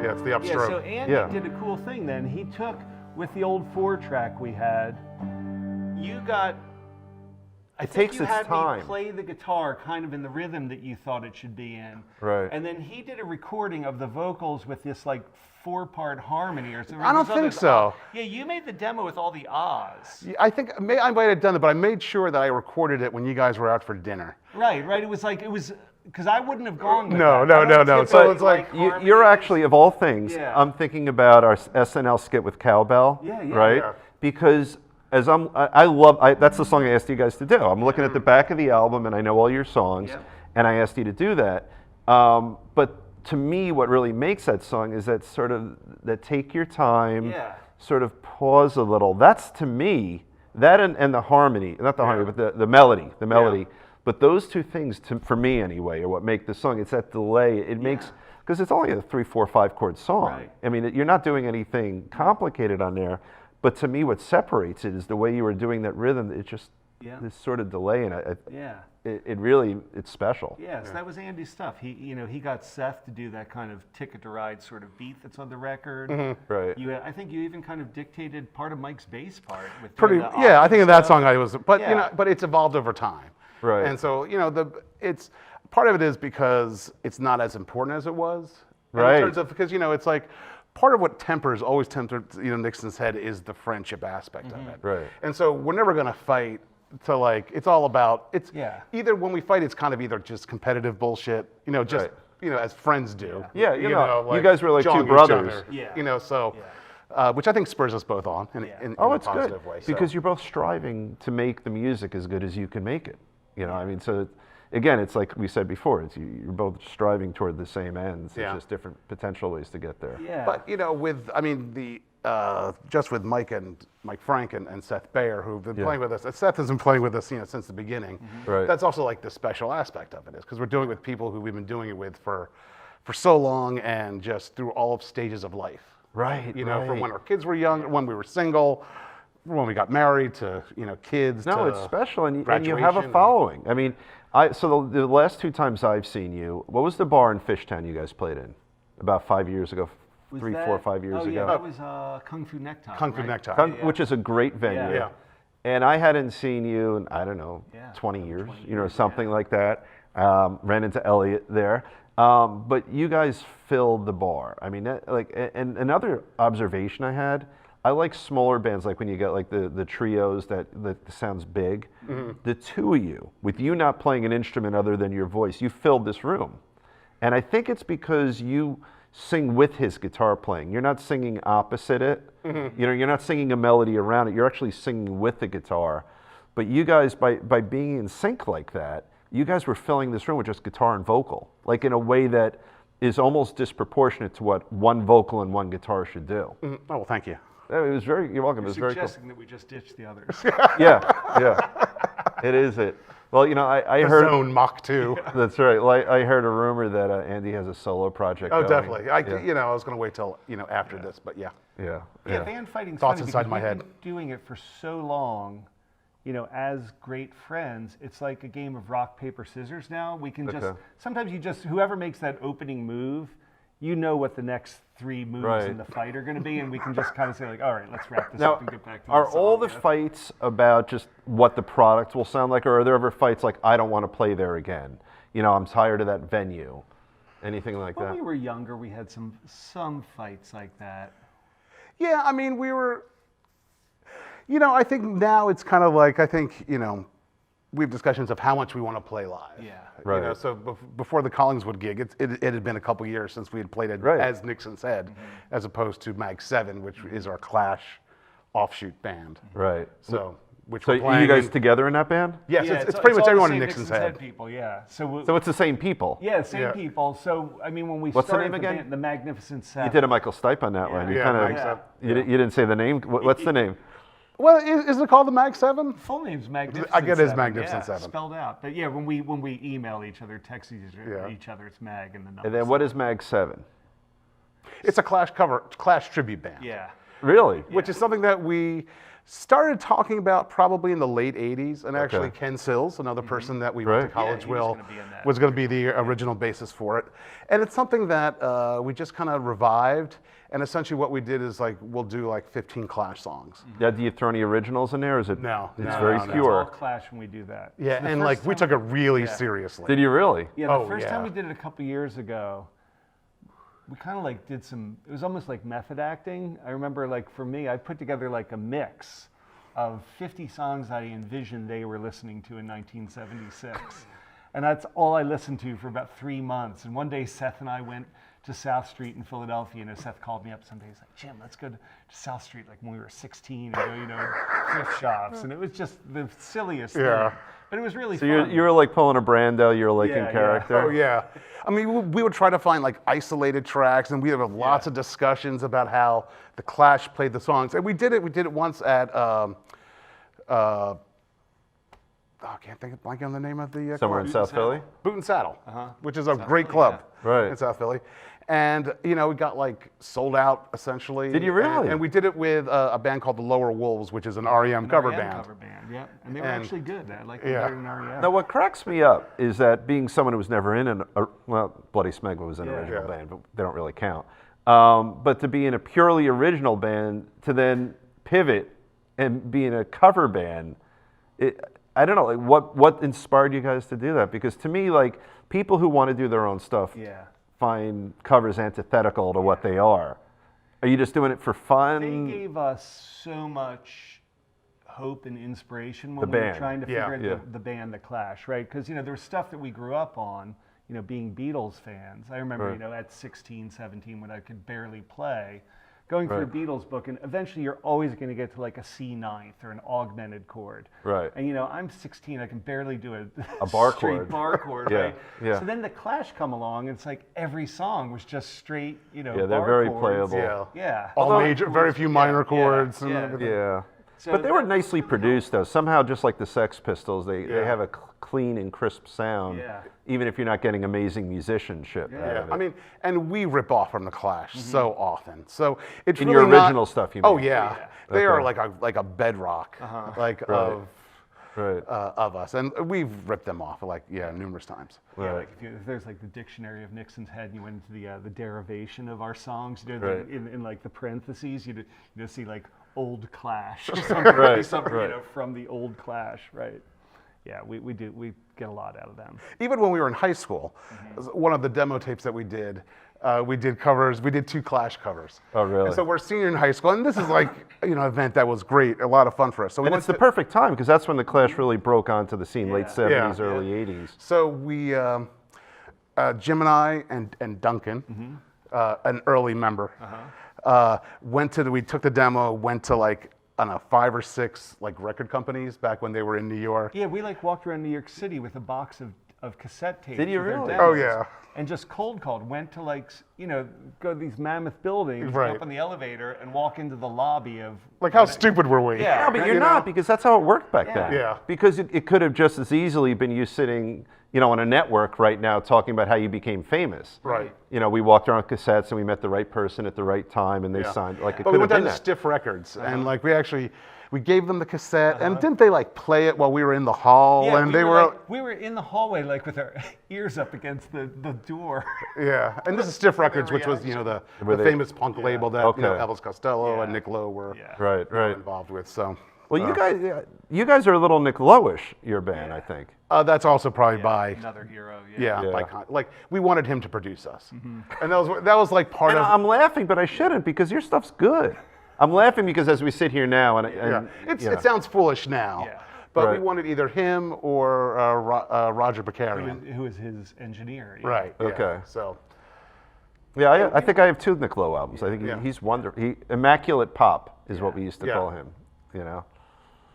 Speaker 4: Yeah, it's the upstroke.
Speaker 3: So Andy did a cool thing then. He took, with the old 4-track we had, you got...
Speaker 2: It takes
Speaker 3: you
Speaker 2: its
Speaker 3: had
Speaker 2: time.
Speaker 3: me play the guitar kind of in the rhythm that you thought it should be in.
Speaker 2: Right.
Speaker 3: And then he did a recording of the vocals with this like 4-part harmony or something.
Speaker 4: I don't think so.
Speaker 3: Yeah, you made the demo with all the ahs.
Speaker 4: I think I might have done it, but I made sure that I recorded it when you guys were out for dinner.
Speaker 3: Right. It was because I wouldn't have gone with
Speaker 4: No.
Speaker 3: that.
Speaker 4: So it's like
Speaker 2: You're actually, of all things,
Speaker 3: Yeah.
Speaker 2: I'm thinking about our SNL skit with Cowbell.
Speaker 3: Yeah.
Speaker 2: Right?
Speaker 4: Yeah.
Speaker 2: Because that's the song I asked you guys to do. I'm looking at the back of the album and I know all your songs, and I asked you to do that. But to me, what really makes that song is that sort of that take your time, sort of pause a little. That's to me, that and the harmony, not the harmony, but the melody. But those two things, for me anyway, are what make the song. It's that delay. It makes, because it's only a 3, 4, 5 chord song.
Speaker 3: Right.
Speaker 2: I mean, you're not doing anything complicated on there. But to me, what separates it is the way you were doing that rhythm. It's just this sort of delay, and it's special.
Speaker 3: Yeah, so that was Andy's stuff. He got Seth to do that kind of Ticket to Ride sort of beat that's on the record.
Speaker 2: Right.
Speaker 3: I think you even kind of dictated part of Mike's bass part with
Speaker 4: pretty.
Speaker 3: doing the
Speaker 4: Yeah, I think in that
Speaker 3: stuff.
Speaker 4: song I was, but but it's evolved over time.
Speaker 2: Right.
Speaker 4: And so it's part of it is because it's not as important as it was.
Speaker 2: Right.
Speaker 4: In terms of, because it's like. Part of what always tempered Nixon's head is the friendship aspect of it.
Speaker 2: Right.
Speaker 4: And so we're never going to fight to it's all about, either when we fight, it's kind of either just competitive bullshit, as friends do.
Speaker 2: Yeah,
Speaker 4: like
Speaker 2: you guys were like
Speaker 4: jawing
Speaker 2: two
Speaker 4: each
Speaker 2: brothers.
Speaker 4: other,
Speaker 3: Yeah.
Speaker 4: Which I think spurs us both on in a
Speaker 2: It's
Speaker 4: positive
Speaker 2: good
Speaker 4: way.
Speaker 2: because you're both striving to make the music as good as you can make it. I mean, so again, it's like we said before. You're both striving toward the same ends. It's just different potential ways to get there.
Speaker 3: Yeah.
Speaker 4: But just with Mike Frank and Seth Bayer, who've been playing with us. Seth has been playing with us, since the beginning.
Speaker 2: Right.
Speaker 4: That's also like the special aspect of it is because we're doing it with people who we've been doing it with for so long and just through all of stages of life.
Speaker 2: Right.
Speaker 4: From when our kids were young, when we were single, when we got married, to kids.
Speaker 2: No,
Speaker 4: to
Speaker 2: it's special, and you have a
Speaker 4: graduation.
Speaker 2: following. I mean, so the last 2 times I've seen you, what was the bar in Fishtown you guys played in? About 5 years ago,
Speaker 3: Was
Speaker 2: 3,
Speaker 3: that-
Speaker 2: 4, 5 years
Speaker 3: oh,
Speaker 2: ago.
Speaker 3: Yeah, that was Kung Fu Necktie.
Speaker 4: Kung Fu
Speaker 3: right?
Speaker 4: Necktie.
Speaker 2: Which is a great venue.
Speaker 3: Yeah.
Speaker 2: And I hadn't seen you in, I don't know, 20 years, something like that. Ran into Elliot there. But you guys filled the bar. I mean, and another observation I had, I like smaller bands, like when you get like the trios that sounds big. The two of you, with you not playing an instrument other than your voice, you filled this room. And I think it's because you sing with his guitar playing. You're not singing opposite it. You're not singing a melody around it. You're actually singing with the guitar. But you guys, by being in sync like that, you guys were filling this room with just guitar and vocal, like in a way that is almost disproportionate to what one vocal and one guitar should do.
Speaker 4: Oh, well, thank you.
Speaker 2: It was you're welcome. It was very cool.
Speaker 3: Suggesting that we just ditch the others.
Speaker 2: Yeah. It is it. Well, you know, I
Speaker 4: The
Speaker 2: heard
Speaker 4: Zone Mach 2.
Speaker 2: that's right. Like, I heard a rumor that Andy has a solo project.
Speaker 4: Oh,
Speaker 2: going.
Speaker 4: definitely.
Speaker 2: Yeah.
Speaker 4: You know, I was going to wait till after this, but yeah.
Speaker 2: Yeah.
Speaker 3: Yeah, band fighting's
Speaker 4: Thoughts
Speaker 3: funny
Speaker 4: inside
Speaker 3: because
Speaker 4: my
Speaker 3: we've
Speaker 4: head.
Speaker 3: been doing it for so long. You know, as great friends, it's like a game of rock, paper, scissors now. We can just,
Speaker 2: Okay.
Speaker 3: sometimes you just, whoever makes that opening move, you know what the next 3 moves
Speaker 2: Right.
Speaker 3: in the fight are going to be, and we can just kind of say like, all right, let's wrap this
Speaker 2: Now,
Speaker 3: up and get back to
Speaker 2: are
Speaker 3: the song,
Speaker 2: all the
Speaker 3: you know?
Speaker 2: fights about just what the product will sound like, or are there ever fights like, I don't want to play there again? You know, I'm tired of that venue. Anything like
Speaker 3: When
Speaker 2: that?
Speaker 3: we were younger, we had some fights like that.
Speaker 4: Yeah, I mean, we were, you know, I think now it's kind of like, I think, you know, we have discussions of how much we want to play live.
Speaker 3: Yeah.
Speaker 2: Right.
Speaker 4: You know, so before the Collingswood gig, it had been a couple years since we had played it,
Speaker 2: Right.
Speaker 4: as Nixon said, as opposed to Mag 7, which is our Clash offshoot band.
Speaker 2: Right.
Speaker 4: So, which
Speaker 2: So
Speaker 4: we're
Speaker 2: are
Speaker 4: playing.
Speaker 2: you guys
Speaker 4: in-
Speaker 2: together in that band?
Speaker 4: Yes,
Speaker 3: Yeah,
Speaker 4: it's pretty much
Speaker 3: all the
Speaker 4: everyone in
Speaker 3: same
Speaker 4: Nixon's head.
Speaker 3: people, yeah. So
Speaker 2: So it's the same people.
Speaker 3: yeah, same
Speaker 4: Yeah.
Speaker 3: people. So I mean, when we
Speaker 2: What's the
Speaker 3: started
Speaker 2: name again?
Speaker 3: band, the Magnificent Seven.
Speaker 2: You did a Michael Stipe on that one. You
Speaker 4: Yeah,
Speaker 2: kind of
Speaker 4: Mag Seven.
Speaker 2: you didn't say the name. What's the name?
Speaker 4: Well, is it called the Mag 7?
Speaker 3: Full name's Magnificent.
Speaker 4: I get it as
Speaker 3: Seven,
Speaker 4: Magnificent
Speaker 3: yeah,
Speaker 4: Seven.
Speaker 3: spelled out. But yeah, when we email each other, text
Speaker 4: Yeah.
Speaker 3: each other, it's Mag and the number.
Speaker 2: And then what is Mag 7?
Speaker 4: It's a Clash tribute band.
Speaker 3: Yeah.
Speaker 2: Really?
Speaker 4: Which is something that we started talking about probably in the late 80s. And actually, Ken Sills, another person that we went to
Speaker 2: Right.
Speaker 4: college
Speaker 3: he was
Speaker 4: with,
Speaker 3: gonna be in that.
Speaker 4: was going to be the original bassist for it. And it's something that we just kind of revived. And essentially what we did is like, we'll do like 15 Clash songs.
Speaker 2: Yeah. Do you throw any originals in there? Or is it?
Speaker 4: No,
Speaker 2: It's
Speaker 4: no,
Speaker 2: very
Speaker 4: no, no.
Speaker 3: It's
Speaker 2: pure.
Speaker 3: all Clash when we do that.
Speaker 4: Yeah,
Speaker 3: The
Speaker 4: and
Speaker 3: first
Speaker 4: like we
Speaker 3: time-
Speaker 4: took it really
Speaker 3: yeah.
Speaker 4: seriously.
Speaker 2: Did you really?
Speaker 3: Yeah, the
Speaker 4: Oh,
Speaker 3: first
Speaker 4: yeah.
Speaker 3: time we did it a couple years ago, we kind of like did some, it was almost like method acting. I remember like for me, I put together like a mix of 50 songs I envisioned they were listening to in 1976. And that's all I listened to for about 3 months. And one day Seth and I went to South Street in Philadelphia, and Seth called me up someday. He's like, Jim, let's go to South Street like when we were 16 and go, you know, thrift shops. And it was just the silliest
Speaker 4: Yeah.
Speaker 3: thing. But it was really
Speaker 2: So
Speaker 3: fun.
Speaker 2: you were like pulling a Brando. You were like
Speaker 3: Yeah,
Speaker 2: in
Speaker 3: yeah.
Speaker 2: character.
Speaker 4: Oh yeah, I mean we would try to find like isolated tracks, and we have lots of discussions about how the Clash played the songs. And we did it once at I can't think of blanking on the name of the
Speaker 2: Somewhere in
Speaker 4: club.
Speaker 2: South Philly.
Speaker 4: Boot and Saddle,
Speaker 3: Uh-huh.
Speaker 4: which is a great
Speaker 3: Philly,
Speaker 4: club
Speaker 2: Right.
Speaker 4: in South Philly. And you know, we got like sold out essentially.
Speaker 2: Did you really?
Speaker 4: And we did it with a band called the Lower Wolves, which is an REM cover
Speaker 3: R.E.M.
Speaker 4: band.
Speaker 3: Cover band, yeah. And they were
Speaker 4: And-
Speaker 3: actually good. I like them
Speaker 4: yeah.
Speaker 3: better than REM.
Speaker 2: Now, what cracks me up is that being someone who was never in well, Bloody Smegma was an
Speaker 3: Yeah.
Speaker 2: original
Speaker 4: Yeah.
Speaker 2: band, but they don't really count. But to be in a purely original band, to then pivot and be in a cover band, I don't know, like what inspired you guys to do that? Because to me, like people who want to do their own stuff
Speaker 3: Yeah.
Speaker 2: find covers antithetical to what they are. Are you just doing it for fun?
Speaker 3: They gave us so much hope and inspiration when
Speaker 2: The
Speaker 3: we were
Speaker 2: band.
Speaker 3: trying to
Speaker 4: Yeah.
Speaker 3: figure out
Speaker 2: Yeah.
Speaker 3: the band, The Clash, right? Because, you know, there was stuff that we grew up on, you know, being Beatles fans. I remember,
Speaker 2: Right.
Speaker 3: you know, at 16, 17, when I could barely play, going through
Speaker 2: Right.
Speaker 3: a Beatles book, and eventually you're always going to get to like a C ninth or an augmented chord.
Speaker 2: Right.
Speaker 3: And, you know, I'm 16, I can barely do
Speaker 2: A bar
Speaker 3: straight
Speaker 2: chord.
Speaker 3: bar chord,
Speaker 2: Yeah,
Speaker 3: right?
Speaker 2: yeah.
Speaker 3: So then The Clash come along, and it's like every song was just straight, you know,
Speaker 2: Yeah, they're
Speaker 3: bar
Speaker 2: very
Speaker 3: chords.
Speaker 2: playable.
Speaker 4: Yeah.
Speaker 3: Yeah.
Speaker 4: All
Speaker 3: Bar
Speaker 4: major,
Speaker 3: chords.
Speaker 4: very few minor
Speaker 3: Yeah,
Speaker 4: chords and
Speaker 3: yeah.
Speaker 4: everything.
Speaker 2: Yeah.
Speaker 3: So
Speaker 2: But they were
Speaker 3: that-
Speaker 2: nicely produced, though. Somehow, just like the Sex Pistols, they
Speaker 4: Yeah.
Speaker 2: have a clean and crisp sound,
Speaker 3: Yeah.
Speaker 2: even if you're not getting amazing musicianship out
Speaker 3: Yeah.
Speaker 2: of it.
Speaker 4: I mean, and we rip off from the Clash so often. So it's
Speaker 2: In
Speaker 4: really
Speaker 2: your
Speaker 4: not-
Speaker 2: original stuff, you
Speaker 4: Oh
Speaker 2: mean?
Speaker 4: yeah,
Speaker 3: Yeah.
Speaker 4: they are
Speaker 2: Okay.
Speaker 4: like a bedrock, like
Speaker 2: Right. Right.
Speaker 4: of us, and we've ripped them off like numerous times.
Speaker 3: Yeah,
Speaker 2: Right.
Speaker 3: like if there's like the dictionary of Nixon's head, and you went into the derivation of our songs, you know,
Speaker 2: Right.
Speaker 3: in like the parentheses, you see like old Clash or something,
Speaker 2: Right,
Speaker 3: something
Speaker 2: right.
Speaker 3: you know, from the old Clash, right? Yeah, we get a lot out of them.
Speaker 4: Even when we were in high school, one of the demo tapes that we did covers. We did 2 Clash covers.
Speaker 2: Oh, really?
Speaker 4: And so we're senior in high school, and this is like event that was great, a lot of fun for us. So we
Speaker 2: And
Speaker 4: went
Speaker 2: it's the
Speaker 4: to-
Speaker 2: perfect time because that's when the Clash really broke onto the scene, late
Speaker 3: Yeah.
Speaker 2: 70s,
Speaker 4: Yeah.
Speaker 2: early 80s.
Speaker 4: So we, Jim and I and Duncan, an early member, we took the demo, went to like, I don't know, 5 or 6 like record companies back when they were in New York.
Speaker 3: Yeah, we like walked around New York City with a box of cassette tapes.
Speaker 2: Did you
Speaker 3: with their
Speaker 2: really?
Speaker 3: demos
Speaker 4: Oh, yeah.
Speaker 3: And just cold called. Went to go to these mammoth buildings,
Speaker 4: Right.
Speaker 3: go up in the elevator, and walk into the lobby of.
Speaker 4: Like, how stupid were we?
Speaker 3: Yeah.
Speaker 2: No, but you're not, because that's how it worked back then.
Speaker 4: Yeah.
Speaker 2: Because it could have just as easily been you sitting, on a network right now talking about how you became famous.
Speaker 4: Right.
Speaker 2: We walked around cassettes and we met the right person at the right time and they signed. Like, it
Speaker 4: But
Speaker 2: could
Speaker 4: we
Speaker 2: have
Speaker 4: went down
Speaker 2: been
Speaker 4: to
Speaker 2: that.
Speaker 4: Stiff Records, and we gave them the cassette, and didn't they play it while we were in the hall?
Speaker 3: Yeah,
Speaker 4: and they were
Speaker 3: we were in the hallway with our ears up against the door.
Speaker 4: yeah. And this is Stiff Records, which was the famous punk label that
Speaker 2: Okay.
Speaker 4: Elvis Costello and
Speaker 3: Yeah.
Speaker 4: Nick Lowe were
Speaker 2: Right.
Speaker 4: involved with. So
Speaker 2: Well, you guys are a little Nick Lowe-ish, your band, I think.
Speaker 4: that's also probably by
Speaker 3: Another hero.
Speaker 4: by we wanted him to produce us, and that was part
Speaker 2: And
Speaker 4: of.
Speaker 2: I'm laughing, but I shouldn't, because your stuff's good. I'm laughing because as we sit here now,
Speaker 4: It sounds foolish now,
Speaker 3: Yeah.
Speaker 4: but
Speaker 2: Right.
Speaker 4: we wanted either him or Roger Bakarian.
Speaker 3: Who was his engineer?
Speaker 4: Right. Yeah.
Speaker 2: Okay.
Speaker 4: So.
Speaker 2: Yeah, I think I have 2 Nick Lowe albums. I think
Speaker 4: Yeah.
Speaker 2: he's wonderful. Immaculate Pop is what we used to
Speaker 4: Yeah.
Speaker 2: call him.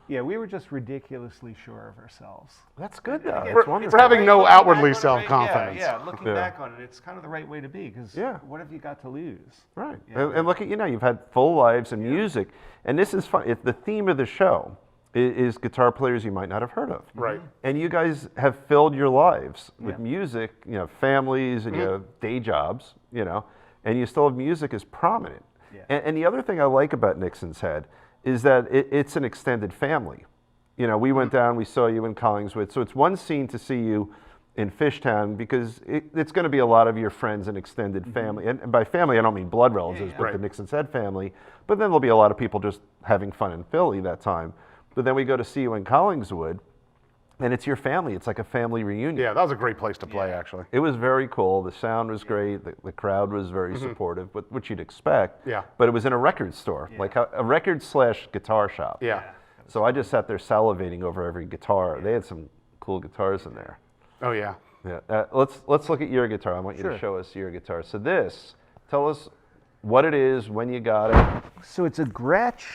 Speaker 3: Yeah, we were just ridiculously sure of ourselves.
Speaker 2: That's good, though.
Speaker 4: We're-
Speaker 2: It's wonderful.
Speaker 4: we're having no
Speaker 3: Looking
Speaker 4: outwardly
Speaker 3: back on it,
Speaker 4: self-confidence.
Speaker 3: Yeah, looking
Speaker 2: Yeah.
Speaker 3: back on it, it's kind of the right way to be, because
Speaker 2: Yeah.
Speaker 3: what have you got to lose?
Speaker 2: Right.
Speaker 3: Yeah.
Speaker 2: And look at you've had full lives and music. And this is fun. The theme of the show is guitar players you might not have heard of.
Speaker 4: Right.
Speaker 2: And you guys have filled your lives with
Speaker 3: Yeah.
Speaker 2: music, families and you have day jobs, and you still have music as prominent.
Speaker 3: Yeah.
Speaker 2: And the other thing I like about Nixon's Head is that it's an extended family. We went down, we saw you in Collingswood. So it's one scene to see you in Fishtown because it's going to be a lot of your friends and extended family. And by family, I don't mean blood relatives, but
Speaker 4: Right.
Speaker 2: the Nixon's Head family. But then there'll be a lot of people just having fun in Philly that time. But then we go to see you in Collingswood, and it's your family. It's like a family reunion.
Speaker 4: Yeah, that was a great place to play, actually.
Speaker 2: It was very cool. The sound was great. The crowd was very supportive, which you'd expect.
Speaker 4: Yeah.
Speaker 2: But it was in a record store, like a record/guitar shop.
Speaker 4: Yeah.
Speaker 2: So I just sat there salivating over every guitar. They had some cool guitars in there.
Speaker 4: Oh yeah.
Speaker 2: Yeah. Let's look at your guitar. I want you to
Speaker 3: Sure.
Speaker 2: show us your guitar. So tell us what it is, when you got it.
Speaker 3: So it's a Gretsch,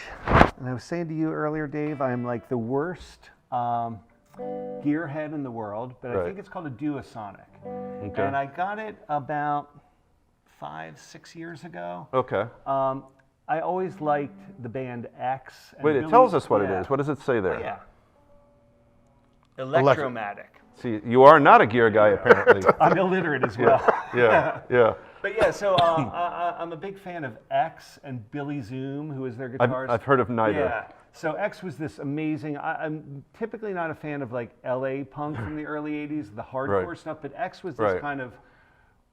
Speaker 3: and I was saying to you earlier, Dave, I'm like the worst gearhead in the world, but I
Speaker 2: Right.
Speaker 3: think it's called a Duosonic.
Speaker 2: Okay.
Speaker 3: And I got it about 5-6 years ago.
Speaker 2: Okay.
Speaker 3: I always liked the band X. And
Speaker 2: Wait, it
Speaker 3: Billy-
Speaker 2: tells us what it
Speaker 3: yeah.
Speaker 2: is. What does it say there?
Speaker 3: Yeah. Electromatic.
Speaker 2: See, you are not a gear guy, apparently.
Speaker 3: I'm illiterate as well.
Speaker 2: Yeah, yeah.
Speaker 3: But yeah, so I'm a big fan of X and Billy Zoom, who is their guitarist.
Speaker 2: I've heard of neither.
Speaker 3: Yeah. So X was this amazing. I'm typically not a fan of LA punk from the early '80s, the hardcore
Speaker 2: Right.
Speaker 3: stuff, but X was this
Speaker 2: Right.
Speaker 3: kind of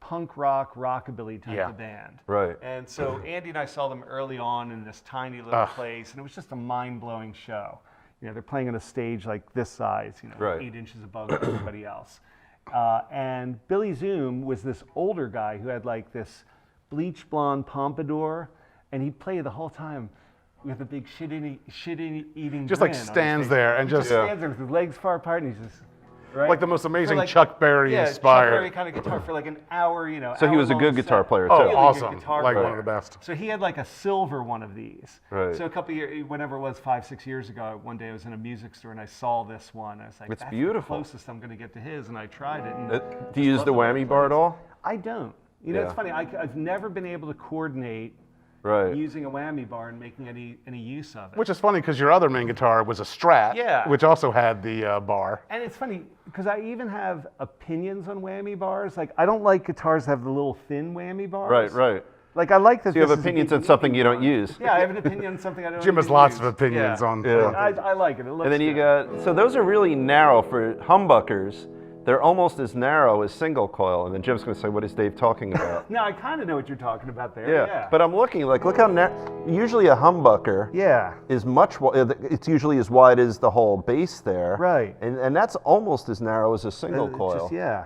Speaker 3: punk rock, rockabilly type
Speaker 4: Yeah.
Speaker 3: of band.
Speaker 2: Right.
Speaker 3: And so Andy and I saw them early on in this tiny little place, and it was just a mind-blowing show. They're playing on a stage like this size,
Speaker 2: Right.
Speaker 3: 8 inches above everybody else. And Billy Zoom was this older guy who had this bleach blonde pompadour, and he'd play the whole time with a big shit-eating
Speaker 4: Just
Speaker 3: grin
Speaker 4: like
Speaker 3: on his
Speaker 4: stands
Speaker 3: face.
Speaker 4: there and
Speaker 3: He just
Speaker 4: just
Speaker 3: stands there with his legs far apart, and he's just right?
Speaker 4: like the most amazing
Speaker 3: For
Speaker 4: Chuck Berry
Speaker 3: Chuck
Speaker 4: inspired.
Speaker 3: Berry kind of guitar for an hour,
Speaker 2: So he was a
Speaker 3: hour-long
Speaker 2: good guitar
Speaker 3: set.
Speaker 2: player,
Speaker 4: Oh,
Speaker 2: too.
Speaker 3: Really good
Speaker 4: awesome!
Speaker 3: guitar
Speaker 4: Like one
Speaker 3: player.
Speaker 4: of the best.
Speaker 3: So he had a silver one of these.
Speaker 2: Right.
Speaker 3: So a couple years, whenever it was 5-6 years ago, one day I was in a music store and I saw this one. I was like,
Speaker 2: It's
Speaker 3: that's
Speaker 2: beautiful.
Speaker 3: the closest I'm going to get to his, and I tried it. And
Speaker 2: Do you use the whammy bar at all?
Speaker 3: I don't. It's
Speaker 2: Yeah.
Speaker 3: funny. I've never been able to coordinate
Speaker 2: Right.
Speaker 3: using a whammy bar and making any use of it.
Speaker 4: Which is funny because your other main guitar was a Strat,
Speaker 3: Yeah.
Speaker 4: which also had the bar.
Speaker 3: And it's funny because I even have opinions on whammy bars. I don't like guitars that have the little thin whammy bars.
Speaker 2: Right.
Speaker 3: I like that.
Speaker 2: So you have
Speaker 3: this is a
Speaker 2: opinions
Speaker 3: big
Speaker 2: on something you don't
Speaker 3: bar.
Speaker 2: use.
Speaker 3: Yeah, I have an opinion on something I don't.
Speaker 4: Jim has
Speaker 3: even
Speaker 4: lots
Speaker 3: use.
Speaker 4: of opinions
Speaker 3: Yeah.
Speaker 4: on.
Speaker 2: Yeah.
Speaker 3: I like it. It looks
Speaker 2: And then you
Speaker 3: good.
Speaker 2: got, so those are really narrow for humbuckers. They're almost as narrow as single coil. And then Jim's going to say, what is Dave talking about?
Speaker 3: No, I kind of know what you're talking about there.
Speaker 2: Yeah. But I'm looking, look how usually a humbucker
Speaker 3: yeah.
Speaker 2: is it's usually as wide as the whole base there.
Speaker 3: Right.
Speaker 2: And that's almost as narrow as a single coil.
Speaker 3: Just, yeah.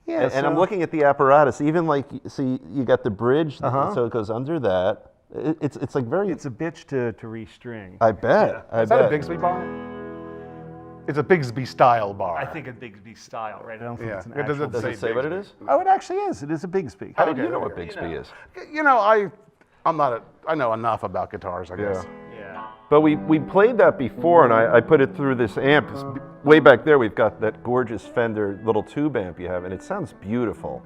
Speaker 2: And I'm looking at the apparatus, even see, you got the bridge, so it goes under that. It's very,
Speaker 3: It's a bitch to restring.
Speaker 2: I bet. I
Speaker 4: Is that a
Speaker 2: bet.
Speaker 4: Bigsby bar? It's a Bigsby style bar.
Speaker 3: I think a Bigsby style, right? I don't think
Speaker 4: Yeah.
Speaker 3: it's an
Speaker 4: It doesn't
Speaker 3: actual.
Speaker 2: Does it say what it is?
Speaker 3: Oh, it actually is. It is a Bigsby.
Speaker 2: How did you
Speaker 4: Okay,
Speaker 2: know what
Speaker 4: okay.
Speaker 2: Bixby is?
Speaker 4: I know enough about guitars, I guess.
Speaker 3: Yeah.
Speaker 2: But we played that before, and I put it through this amp way back there, we've got that gorgeous Fender little tube amp you have, and it sounds beautiful.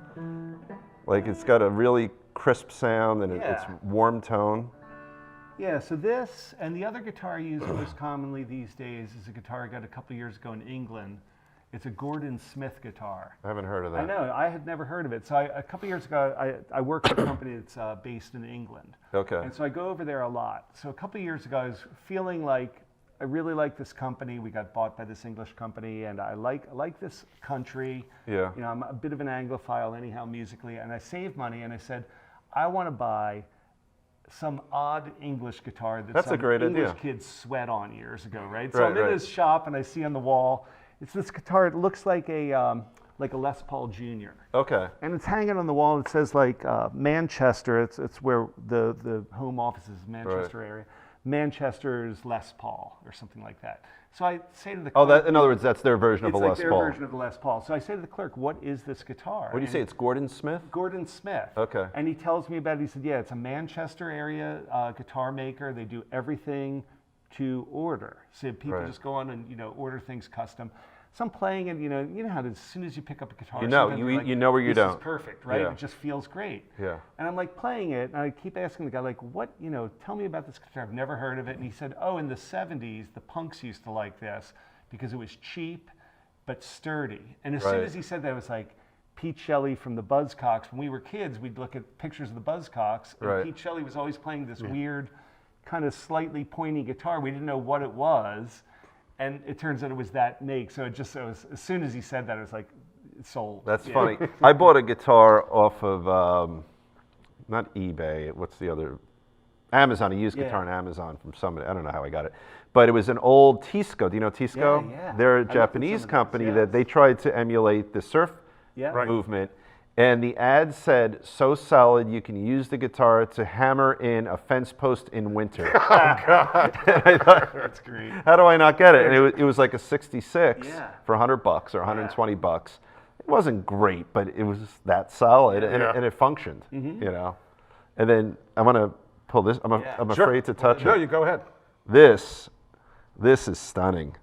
Speaker 2: Like it's got a really crisp sound, and it's warm tone.
Speaker 3: Yeah, so this and the other guitar I use most commonly these days is a guitar I got a couple of years ago in England. It's a Gordon Smith guitar.
Speaker 2: I haven't heard of that.
Speaker 3: I know, I had never heard of it. So a couple of years ago, I work for a company that's based in England.
Speaker 2: Okay.
Speaker 3: And so I go over there a lot. So a couple of years ago, I was feeling like I really like this company. We got bought by this English company, and I like this country.
Speaker 2: Yeah.
Speaker 3: You know, I'm a bit of an Anglophile anyhow musically, and I saved money, and I said, I want to buy some odd English guitar that
Speaker 2: That's a
Speaker 3: some
Speaker 2: great
Speaker 3: English
Speaker 2: idea.
Speaker 3: kids sweat on years ago, right? So
Speaker 2: Right,
Speaker 3: I'm in
Speaker 2: right.
Speaker 3: this shop, and I see on the wall, it's this guitar. It looks like a Les Paul Jr.
Speaker 2: Okay.
Speaker 3: And it's hanging on the wall. It says like Manchester. It's where the home office is, Manchester area. Manchester's Les Paul or something like that. So I say to the
Speaker 2: Oh,
Speaker 3: clerk,
Speaker 2: in other words, that's their version of a
Speaker 3: it's like
Speaker 2: Les
Speaker 3: their
Speaker 2: Paul.
Speaker 3: version of the Les Paul. So I say to the clerk, what is this guitar?
Speaker 2: What do you say? It's Gordon Smith?
Speaker 3: Gordon Smith.
Speaker 2: Okay.
Speaker 3: And he tells me about it. He said, yeah, it's a Manchester area guitar maker. They do everything to order. So people
Speaker 2: Right.
Speaker 3: just go on and, order things custom. So I'm playing it, you know how as soon as you pick up a guitar,
Speaker 2: You know,
Speaker 3: sometimes
Speaker 2: you-
Speaker 3: you're like,
Speaker 2: you know where you
Speaker 3: this
Speaker 2: don't.
Speaker 3: is perfect, right?
Speaker 2: Yeah.
Speaker 3: It just feels great.
Speaker 2: Yeah.
Speaker 3: And I'm like playing it, and I keep asking the guy, like, what, tell me about this guitar. I've never heard of it. And he said, oh, in the 70s, the punks used to like this because it was cheap but sturdy. And as soon
Speaker 2: Right.
Speaker 3: as he said that, it was like Pete Shelley from the Buzzcocks. When we were kids, we'd look at pictures of the Buzzcocks, and
Speaker 2: Right.
Speaker 3: Pete Shelley was always playing this weird, kind of slightly pointy guitar. We didn't know what it was. And it turns out it was that make. So it was, as soon as he said that, it was like, sold.
Speaker 2: That's
Speaker 3: Yeah.
Speaker 2: funny. I bought a guitar off of, not eBay, what's the other? Amazon, a used guitar on Amazon from somebody. I don't know how I got it. But it was an old Tisco. Do you know Tisco?
Speaker 3: Yeah.
Speaker 2: They're a
Speaker 3: I looked at
Speaker 2: Japanese
Speaker 3: some of those,
Speaker 2: company
Speaker 3: yes.
Speaker 2: that they tried to emulate the surf
Speaker 3: Yeah. Right.
Speaker 2: movement. And the ad said, so solid you can use the guitar to hammer in a fence post in winter.
Speaker 4: Oh God.
Speaker 2: And I thought,
Speaker 3: That's great.
Speaker 2: how do I not get it? And it was like a 66
Speaker 3: Yeah.
Speaker 2: for $100 or $120. It wasn't great, but it was that solid, and it functioned, And then I want to pull this. I'm
Speaker 4: Sure.
Speaker 2: afraid to touch
Speaker 4: No,
Speaker 2: it.
Speaker 4: you go ahead.
Speaker 2: This is stunning.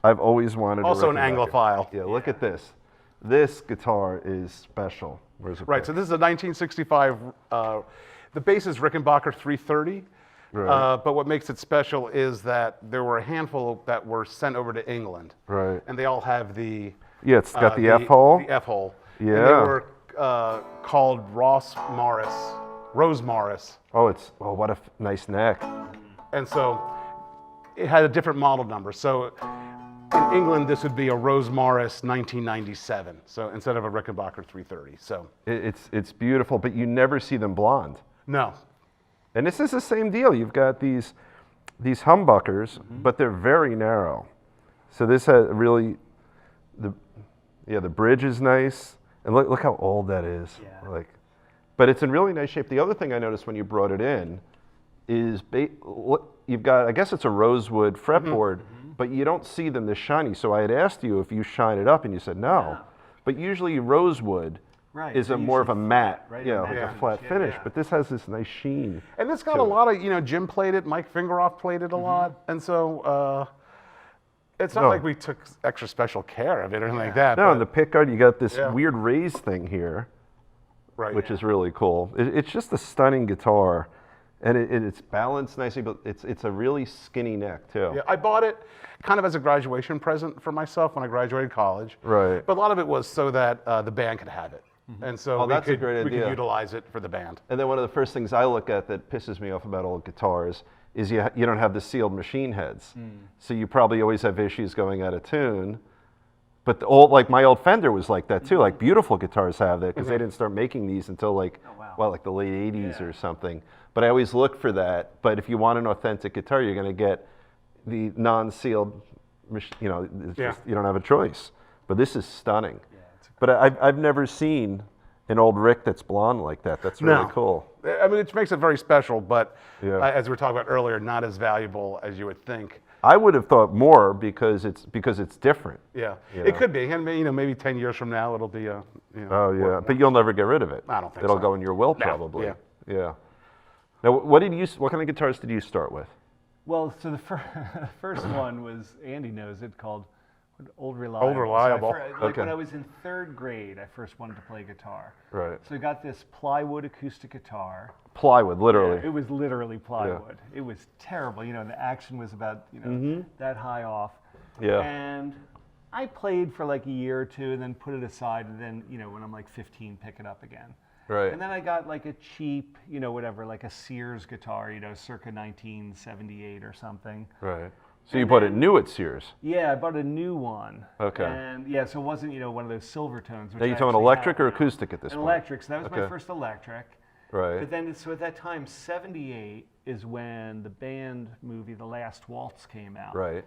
Speaker 2: I've always wanted
Speaker 4: Also
Speaker 2: a
Speaker 4: an
Speaker 2: Rickenbacker.
Speaker 4: Anglophile.
Speaker 2: Yeah, look at this. This guitar is special. Where's it?
Speaker 4: Right, so this is a 1965, the bass is Rickenbacker 330,
Speaker 2: Right.
Speaker 4: but what makes it special is that there were a handful that were sent over to England.
Speaker 2: Right.
Speaker 4: And they all have the...
Speaker 2: Yeah, it's got the F-hole.
Speaker 4: The F-hole.
Speaker 2: Yeah.
Speaker 4: And they were called Rose Morris.
Speaker 2: Oh, what a nice neck.
Speaker 4: And so it had a different model number. So in England, this would be a Rose Morris 1997. So instead of a Rickenbacker 330. So
Speaker 2: It's beautiful, but you never see them blonde.
Speaker 4: no.
Speaker 2: And this is the same deal. You've got these humbuckers, but they're very narrow. So this has really, the bridge is nice, and look how old that is.
Speaker 3: Yeah.
Speaker 2: But it's in really nice shape. The other thing I noticed when you brought it in is you've got, I guess it's a rosewood fretboard, but you don't see them this shiny. So I had asked you if you shine it up, and you said no.
Speaker 3: No.
Speaker 2: But usually rosewood is
Speaker 3: They
Speaker 2: more of a
Speaker 3: usually
Speaker 2: matte,
Speaker 3: flat, right?
Speaker 2: like
Speaker 3: Yeah.
Speaker 2: a flat finish.
Speaker 3: Yeah.
Speaker 2: But this has this nice sheen.
Speaker 4: And it's got a lot of, Jim played it, Mike Fingeroff played it a lot. And so it's not
Speaker 2: No.
Speaker 4: like we took extra special care of it or anything like that.
Speaker 2: No,
Speaker 4: but-
Speaker 2: and the pickguard, you got this
Speaker 4: Yeah.
Speaker 2: weird raised thing here,
Speaker 4: right.
Speaker 2: which is really cool. It's just a stunning guitar, and it's balanced nicely, but it's a really skinny neck too.
Speaker 4: Yeah, I bought it kind of as a graduation present for myself when I graduated college.
Speaker 2: Right.
Speaker 4: But a lot of it was so that the band could have it. And so
Speaker 2: Oh, that's a
Speaker 4: we
Speaker 2: great
Speaker 4: could
Speaker 2: idea.
Speaker 4: utilize it for the band.
Speaker 2: And then one of the first things I look at that pisses me off about old guitars is you don't have the sealed machine heads. So you probably always have issues going out of tune. But my old Fender was like that too. Like beautiful guitars have that because they didn't start making these until like the late 80s or something. But I always look for that. But if you want an authentic guitar, you're going to get the non-sealed, it's just, you don't have a choice. But this is stunning. But I've never seen an old Rick that's blonde like that. That's really
Speaker 4: No.
Speaker 2: cool.
Speaker 4: I mean, it makes it very special, but
Speaker 2: Yeah.
Speaker 4: as we were talking about earlier, not as valuable as you would think.
Speaker 2: I would have thought more because it's different.
Speaker 4: Yeah,
Speaker 2: You
Speaker 4: it
Speaker 2: know.
Speaker 4: could be, and maybe 10 years from now it'll be
Speaker 2: Oh yeah, but you'll never get rid of it.
Speaker 4: I don't think
Speaker 2: It'll
Speaker 4: so.
Speaker 2: go in your will
Speaker 4: No,
Speaker 2: probably.
Speaker 4: yeah.
Speaker 2: Yeah. Now, what kind of guitars did you start with?
Speaker 3: Well, so the first one was, Andy knows it, called Old Reliable.
Speaker 4: Old Reliable.
Speaker 2: Okay.
Speaker 3: When I was in 3rd grade, I first wanted to play guitar.
Speaker 2: Right.
Speaker 3: So I got this plywood acoustic guitar.
Speaker 2: Plywood, literally.
Speaker 3: It was literally plywood. It was terrible. You know, the action was about, that high off.
Speaker 2: Yeah.
Speaker 3: And I played for like a year or two and then put it aside, and then, when I'm like 15, pick it up again.
Speaker 2: Right.
Speaker 3: And then I got like a cheap, whatever, like a Sears guitar, circa 1978 or something.
Speaker 2: Right. So you bought it new at Sears?
Speaker 3: Yeah, I bought a new one.
Speaker 2: Okay.
Speaker 3: And yeah, so it wasn't, one of those silver tones. Which
Speaker 2: Now you're
Speaker 3: I
Speaker 2: talking
Speaker 3: actually
Speaker 2: electric
Speaker 3: have
Speaker 2: or
Speaker 3: now.
Speaker 2: acoustic at this
Speaker 3: An
Speaker 2: point?
Speaker 3: electric. So that was my
Speaker 2: Okay.
Speaker 3: first electric.
Speaker 2: Right.
Speaker 3: But then, so at that time, 78 is when the band movie The Last Waltz came out.
Speaker 2: Right.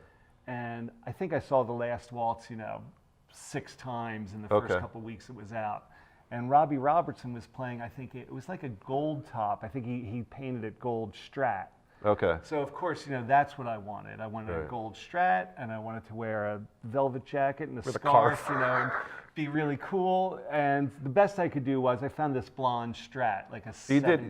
Speaker 3: And I think I saw The Last Waltz, 6 times in the first
Speaker 2: Okay.
Speaker 3: couple weeks it was out. And Robbie Robertson was playing, I think it was like a gold top. I think he painted it gold Strat.
Speaker 2: Okay.
Speaker 3: So of course, that's what I wanted. I wanted a
Speaker 2: Right.
Speaker 3: gold Strat, and I wanted to wear a velvet jacket and a
Speaker 4: With a
Speaker 3: scarf,
Speaker 4: scarf.
Speaker 3: and be really cool. And the best I could do was I found this blonde Strat, like a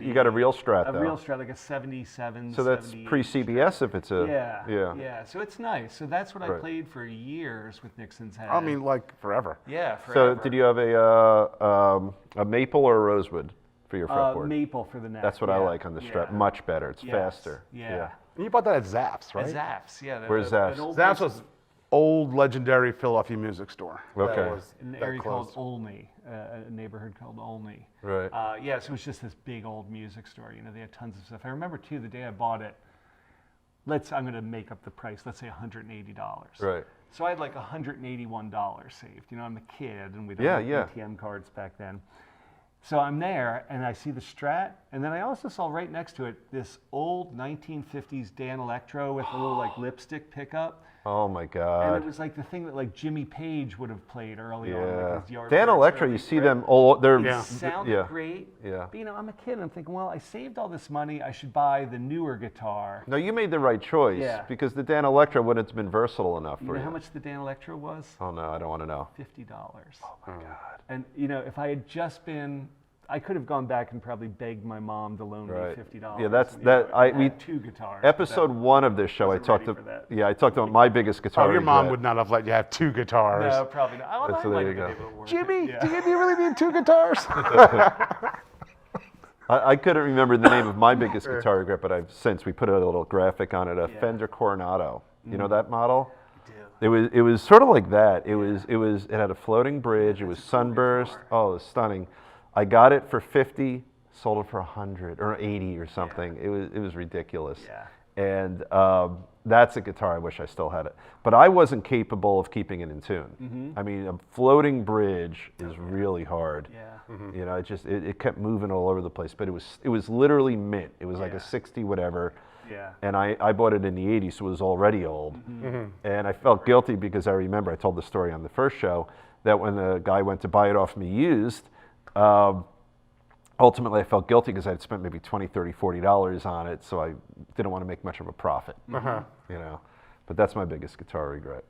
Speaker 2: You got a real Strat,
Speaker 3: a
Speaker 2: though.
Speaker 3: real Strat, like a 77.
Speaker 2: So that's
Speaker 3: 78
Speaker 2: pre-CBS if it's a...
Speaker 3: Yeah. So it's nice. So that's what I
Speaker 2: Right.
Speaker 3: played for years with Nixon's Head.
Speaker 4: I mean, like forever.
Speaker 3: yeah,
Speaker 2: So
Speaker 3: forever.
Speaker 2: did you have a maple or a rosewood for your fretboard?
Speaker 3: Maple for the neck.
Speaker 2: That's what I
Speaker 3: yeah,
Speaker 2: like on the Strat.
Speaker 3: yeah.
Speaker 2: Much better. It's
Speaker 3: Yes,
Speaker 2: faster.
Speaker 3: Yeah.
Speaker 4: And you bought that at Zapp's, right?
Speaker 3: At Zapp's, yeah.
Speaker 2: Where's Zapp's?
Speaker 3: an old
Speaker 4: Zapp's
Speaker 3: place
Speaker 4: was old legendary Philadelphia music store.
Speaker 2: Okay.
Speaker 4: That was
Speaker 3: in an
Speaker 4: that
Speaker 3: area called
Speaker 4: closed.
Speaker 3: Olney, a neighborhood called Olney.
Speaker 2: Right.
Speaker 3: Yeah, so it was just this big old music store. They had tons of stuff. I remember too the day I bought it. I'm going to make up the price. Let's say $180.
Speaker 2: Right.
Speaker 3: So I had like $181 saved. I'm a kid, and we don't
Speaker 2: Yeah,
Speaker 3: have ATM cards back then. So I'm there, and I see the Strat, and then I also saw right next to it this old 1950s Dan Electro with a little like lipstick pickup.
Speaker 2: Oh my
Speaker 3: And
Speaker 2: God.
Speaker 3: it was like the thing that like Jimmy Page would have played early on.
Speaker 2: Yeah.
Speaker 3: Like his Yardbirds
Speaker 2: Dan Electro,
Speaker 3: early
Speaker 2: you see
Speaker 3: grip.
Speaker 2: them all. They're
Speaker 4: Yeah.
Speaker 3: Sounded
Speaker 2: yeah.
Speaker 3: great.
Speaker 2: Yeah.
Speaker 3: But I'm a kid. And I'm thinking, well, I saved all this money. I should buy the newer guitar.
Speaker 2: No, you made the right choice
Speaker 3: Yeah.
Speaker 2: because the Dan Electro wouldn't have been versatile enough
Speaker 3: You
Speaker 2: for
Speaker 3: know
Speaker 2: you.
Speaker 3: how much the Dan Electro was?
Speaker 2: Oh no, I don't want to know.
Speaker 3: $50.
Speaker 2: Oh my God.
Speaker 3: And if I had just been, I could have gone back and probably begged my mom to loan
Speaker 2: Right.
Speaker 3: me $50.
Speaker 2: Yeah, that's-
Speaker 3: And,
Speaker 2: that-
Speaker 3: I
Speaker 2: we-
Speaker 3: had 2 guitars. but
Speaker 2: Episode
Speaker 3: that-
Speaker 2: 1 of this show, I
Speaker 3: wasn't
Speaker 2: talked
Speaker 3: ready for that.
Speaker 2: I talked about my biggest guitar.
Speaker 4: Oh, your mom
Speaker 2: regret.
Speaker 4: would not have let you have 2 guitars.
Speaker 3: No, probably not. Well, I
Speaker 2: So there
Speaker 3: might
Speaker 2: you
Speaker 3: have been
Speaker 2: go.
Speaker 3: able to work
Speaker 4: Jimmy,
Speaker 3: it.
Speaker 4: do you really need 2 guitars?
Speaker 2: I couldn't remember the name of my biggest guitar regret, but we put a little graphic on it. A Fender Coronado. You know that model? It was sort of like that. It had a floating bridge. It was sunburst. Oh, it was stunning. I got it for 50, sold it for 100 or 80 or something. It was ridiculous.
Speaker 3: Yeah.
Speaker 2: And that's a guitar I wish I still had it. But I wasn't capable of keeping it in tune. I mean, a floating bridge is really hard.
Speaker 3: Yeah.
Speaker 2: It kept moving all over the place. But it was literally mint. It was like
Speaker 3: Yeah.
Speaker 2: a 60 whatever.
Speaker 3: Yeah.
Speaker 2: And I bought it in the 80s, so it was already old. And I felt guilty because I remember I told the story on the first show that when the guy went to buy it off me used, ultimately I felt guilty because I'd spent maybe $20, $30, $40 on it, so I didn't want to make much of a profit. But that's my biggest guitar regret.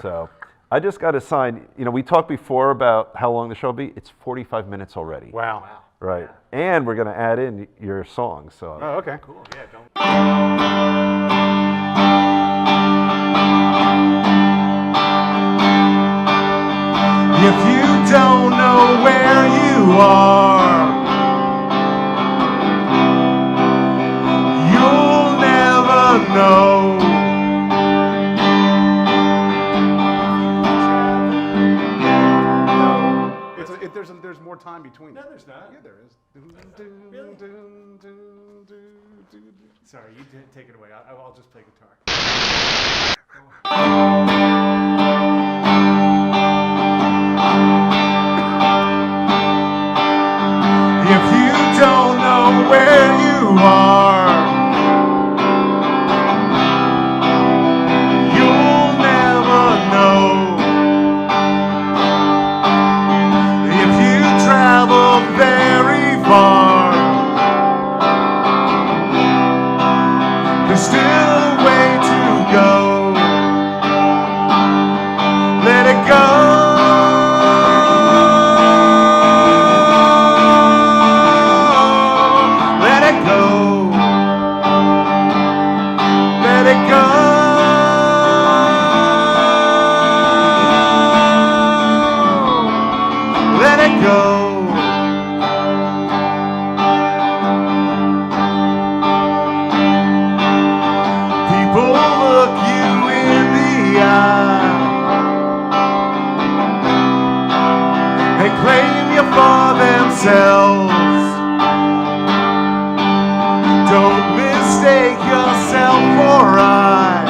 Speaker 2: So I just got assigned, we talked before about how long the show will be. It's 45 minutes already.
Speaker 4: Wow.
Speaker 2: Right. And we're going to add in your song. So
Speaker 4: Oh, okay.
Speaker 3: Cool. Yeah. Don't.
Speaker 1: If you don't know where you are, you'll never know.
Speaker 4: There's more time between.
Speaker 3: No, there's not.
Speaker 4: Yeah, there is.
Speaker 3: Really? Sorry, you take it away. I'll just play guitar.
Speaker 1: If you don't know where you are, you'll never know. If you travel very far, there's still a way to go. for themselves. Don't mistake yourself for I.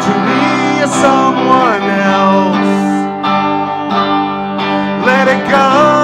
Speaker 1: To me, you're someone else. Let it go.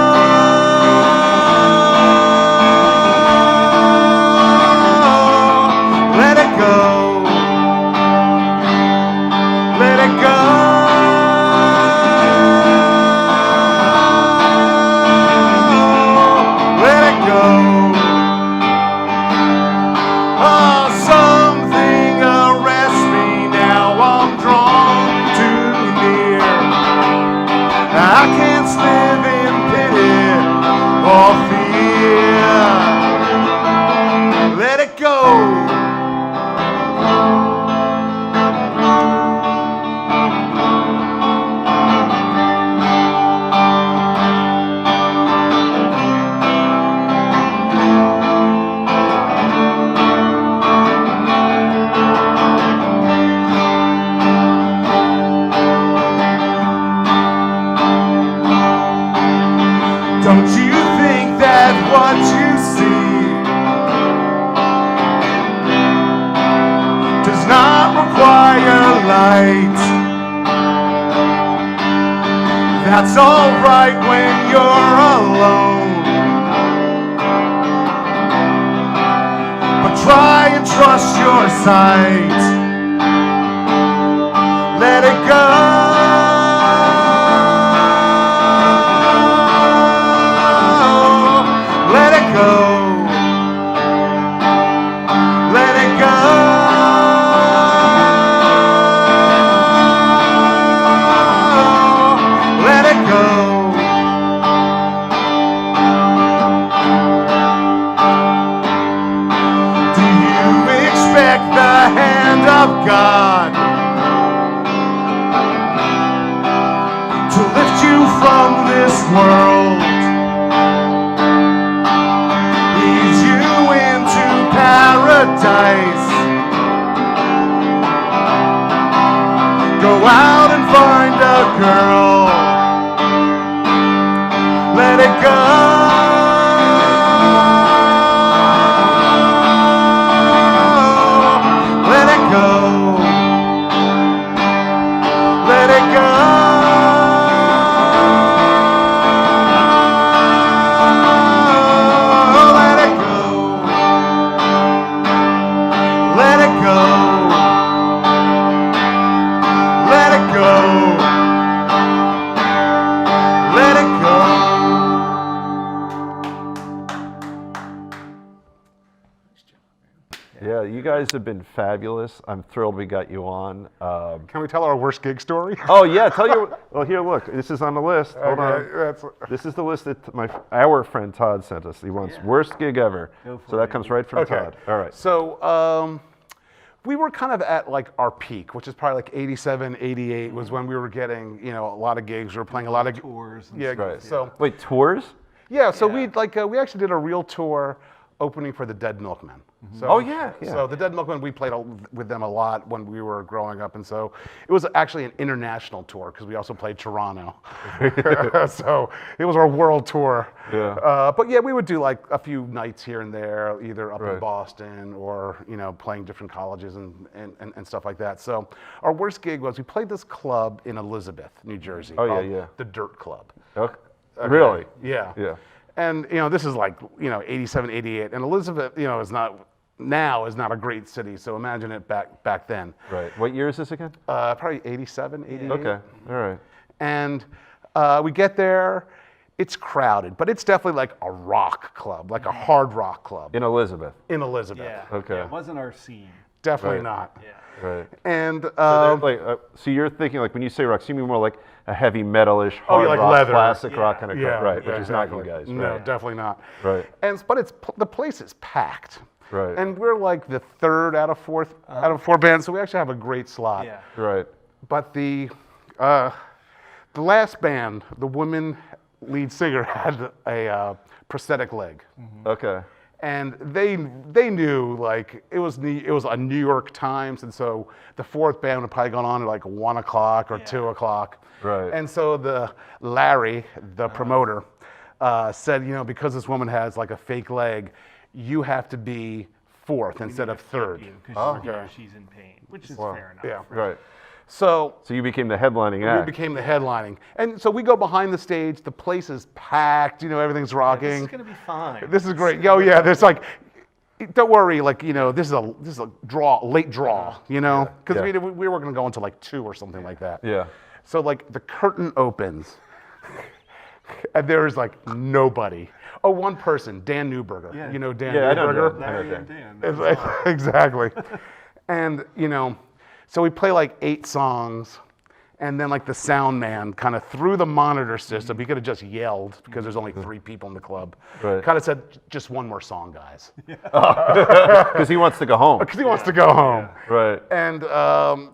Speaker 1: Don't you think that what you see does not require light? That's alright when you're alone, but try and trust your sight. Let it go. God to lift you from this world, ease you into paradise. Go out and find a girl. Let it go.
Speaker 2: Yeah, you guys have been fabulous. I'm thrilled we got you on.
Speaker 4: Can we tell our worst gig story?
Speaker 2: Oh yeah, tell you. Well, here, look. This is on the list. Hold on. This is the list that our friend Todd sent us. He wants worst gig ever. So that comes right from Todd. All right.
Speaker 4: So we were kind of at like our peak, which is probably like 87, 88 was when we were getting, you know, a lot of gigs. We were playing a lot of
Speaker 3: tours. And
Speaker 4: yeah.
Speaker 3: stuff,
Speaker 2: Right.
Speaker 4: So
Speaker 2: wait, tours?
Speaker 4: yeah. So we we actually did a real tour opening for the Dead Milkmen. So,
Speaker 2: Oh, yeah.
Speaker 4: So the Dead Milkmen, we played with them a lot when we were growing up, and so it was actually an international tour because we also played Toronto. So it was our world tour.
Speaker 2: Yeah.
Speaker 4: But yeah, we would do like a few nights here and there, either up in
Speaker 2: Right.
Speaker 4: Boston or, you know, playing different colleges and stuff like that. So our worst gig was we played this club in Elizabeth, New Jersey.
Speaker 2: Oh, yeah,
Speaker 4: called
Speaker 2: yeah.
Speaker 4: The Dirt Club.
Speaker 2: Okay. Really?
Speaker 4: Yeah.
Speaker 2: Yeah.
Speaker 4: And, you know, this is like, you know, 87, 88. And Elizabeth, you know, is not a great city. So imagine it back then.
Speaker 2: Right. What year is this again?
Speaker 4: Probably 87, 88.
Speaker 2: Okay. All right.
Speaker 4: And we get there. It's crowded, but it's definitely like a rock club, like a hard rock club
Speaker 2: In Elizabeth.
Speaker 4: in Elizabeth.
Speaker 3: Yeah.
Speaker 2: Okay.
Speaker 3: Yeah, it wasn't our scene.
Speaker 4: Definitely
Speaker 2: Right.
Speaker 4: not.
Speaker 3: Yeah.
Speaker 2: Right.
Speaker 4: And
Speaker 2: So you're thinking like when you say rock, so you mean more like a heavy metalish,
Speaker 4: Oh,
Speaker 2: hard
Speaker 4: yeah, like
Speaker 2: rock,
Speaker 4: leather.
Speaker 2: classic rock kind of
Speaker 4: yeah,
Speaker 2: right,
Speaker 4: yeah,
Speaker 2: which is not you guys.
Speaker 4: No,
Speaker 2: Right.
Speaker 4: definitely not.
Speaker 2: Right.
Speaker 4: But the place is packed.
Speaker 2: Right.
Speaker 4: And we're like the third out of four bands, so we actually have a great slot.
Speaker 3: Yeah.
Speaker 2: Right.
Speaker 4: But the last band, the woman lead singer had a prosthetic leg,
Speaker 2: Okay.
Speaker 4: And they knew, like, it was a New York Times, and so the fourth band would probably gone on at like 1 o'clock or 2 o'clock.
Speaker 2: Right.
Speaker 4: And so Larry, the promoter, said, you know, because this woman has like a fake leg, you have to be fourth instead of third.
Speaker 3: Because she's in pain, which is fair enough.
Speaker 4: Yeah.
Speaker 2: Right.
Speaker 4: So
Speaker 2: you became the headlining
Speaker 4: we
Speaker 2: act.
Speaker 4: became the headlining. And so we go behind the stage, the place is packed, you know, everything's rocking.
Speaker 3: This is going to be fine.
Speaker 4: This is great. Oh yeah, there's like, don't worry, like, you know, this is a late draw, you know, because
Speaker 2: Yeah.
Speaker 4: we were going to go into like 2 or something like that.
Speaker 2: Yeah.
Speaker 4: So like the curtain opens, and there is like nobody. Oh, one person, Dan Newberger.
Speaker 3: Yeah.
Speaker 4: You know Dan
Speaker 2: Yeah, I know
Speaker 4: Newberger?
Speaker 2: Dan.
Speaker 3: Larry and Dan.
Speaker 4: It's like- exactly. And you know, so we play like 8 songs. And then like the sound man kind of through the monitor system, he could have just yelled because there's only 3 people in the club.
Speaker 2: Right.
Speaker 4: Kind of said, just one more song, guys.
Speaker 2: Because he wants to go home.
Speaker 4: Because he wants to go home.
Speaker 2: Right.
Speaker 4: And,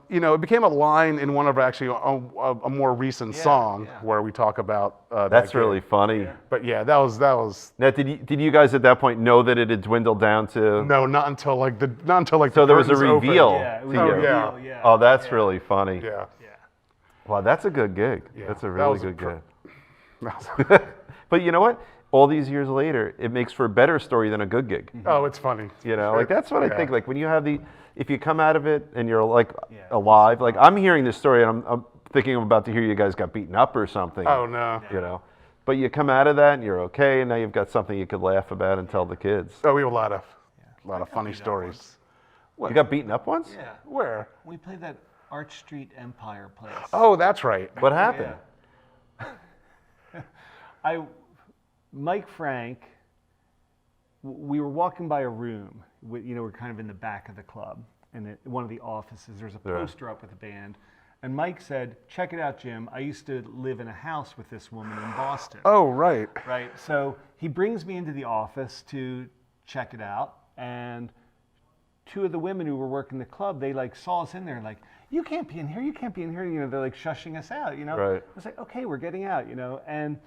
Speaker 4: you know, it became a line in one of actually a more recent song where we talk about
Speaker 2: That's
Speaker 4: that
Speaker 2: really
Speaker 4: gig.
Speaker 2: funny.
Speaker 4: But yeah, that was
Speaker 2: Now, did you guys at that point know that it had dwindled down to?
Speaker 4: no, not until like
Speaker 2: So
Speaker 4: the
Speaker 2: there was a
Speaker 4: curtains opened.
Speaker 2: reveal.
Speaker 3: Yeah, it was
Speaker 2: to
Speaker 3: a
Speaker 2: you.
Speaker 3: reveal, yeah.
Speaker 2: Oh, that's really funny.
Speaker 4: Yeah.
Speaker 2: Wow, that's a good gig.
Speaker 4: Yeah,
Speaker 2: That's a
Speaker 4: that
Speaker 2: really
Speaker 4: was a
Speaker 2: good gig. But you know what? All these years later, it makes for a better story than a good gig.
Speaker 4: Oh, it's funny.
Speaker 2: You know, like that's what I think. Like when you have if you come out of it and you're like
Speaker 3: Yeah.
Speaker 2: alive, like I'm hearing this story and I'm thinking I'm about to hear you guys got beaten up or something.
Speaker 4: Oh, no.
Speaker 2: You know, but you come out of that and you're okay, and now you've got something you could laugh about and tell the kids.
Speaker 4: Oh, we have a lot of funny stories.
Speaker 2: You got beaten up once?
Speaker 3: Yeah.
Speaker 4: Where?
Speaker 3: We played that Arch Street Empire place.
Speaker 4: Oh, that's right.
Speaker 2: What happened?
Speaker 3: Mike Frank, we were walking by a room. You know, we're kind of in the back of the club, and at one of the offices, there's a poster up with the band. And Mike said, "Check it out, Jim. I used to live in a house with this woman in Boston."
Speaker 4: Oh, right.
Speaker 3: Right. So he brings me into the office to check it out, and 2 of the women who were working the club, they like saw us in there, like, "You can't be in here. You can't be in here." You know, they're like shushing us out. You know.
Speaker 2: Right.
Speaker 3: I was like, "Okay, we're getting out." You know, and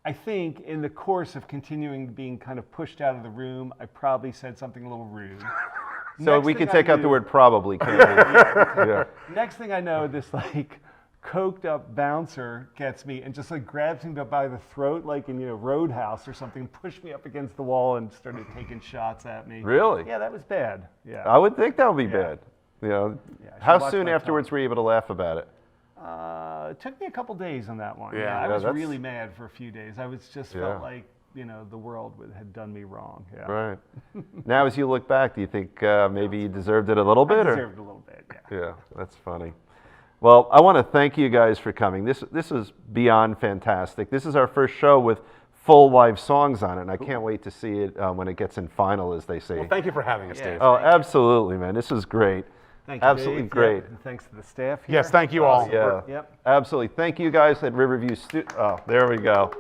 Speaker 3: I think in the course of continuing being kind of pushed out of the room, I probably said something a little rude.
Speaker 2: So
Speaker 3: Next
Speaker 2: we
Speaker 3: thing
Speaker 2: can
Speaker 3: I
Speaker 2: take out the
Speaker 3: knew-
Speaker 2: word probably, can't we? Yeah.
Speaker 3: Next thing I know, this like coked up bouncer gets me and just like grabs me by the throat, like in, you know, Roadhouse or something, pushed me up against the wall and started taking shots at me.
Speaker 2: Really?
Speaker 3: Yeah, that was bad. Yeah.
Speaker 2: I would think that would be bad. You know,
Speaker 3: I should
Speaker 2: how
Speaker 3: watch
Speaker 2: soon
Speaker 3: my
Speaker 2: afterwards were you able to laugh about it?
Speaker 3: It took me a couple days on that one.
Speaker 4: Yeah,
Speaker 3: I
Speaker 2: yeah,
Speaker 3: was
Speaker 2: that's-
Speaker 3: really mad for a few days. I was just
Speaker 2: Yeah.
Speaker 3: felt like, you know, the world had done me wrong. Yeah.
Speaker 2: Right. Now, as you look back, do you think maybe you deserved it a little bit?
Speaker 3: I
Speaker 2: or?
Speaker 3: deserved a little bit. Yeah.
Speaker 2: Yeah, that's funny. Well, I want to thank you guys for coming. This is beyond fantastic. This is our first show with full live songs on it, and I can't wait to see it when it gets in final, as they say.
Speaker 4: Well, thank you for having us,
Speaker 3: Yeah.
Speaker 4: Dave.
Speaker 2: Oh, absolutely, man. This is great.
Speaker 3: Thank you,
Speaker 2: Absolutely
Speaker 3: Dave.
Speaker 2: great.
Speaker 3: Yeah, and thanks to the staff here.
Speaker 4: Yes, thank you all.
Speaker 2: Yeah.
Speaker 3: Yep.
Speaker 2: Absolutely. Thank you guys at Riverview Oh, there we go.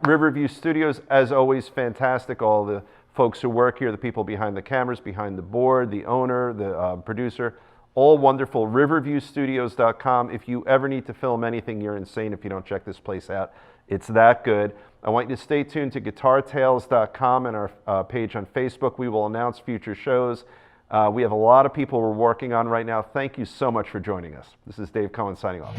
Speaker 2: Riverview Studios, as always, fantastic. All the folks who work here, the people behind the cameras, behind the board, the owner, the producer, all wonderful. RiverviewStudios.com. If you ever need to film anything, you're insane if you don't check this place out. It's that good. I want you to stay tuned to GuitarTales.com and our page on Facebook. We will announce future shows. We have a lot of people we're working on right now. Thank you so much for joining us. This is Dave Cohen signing off.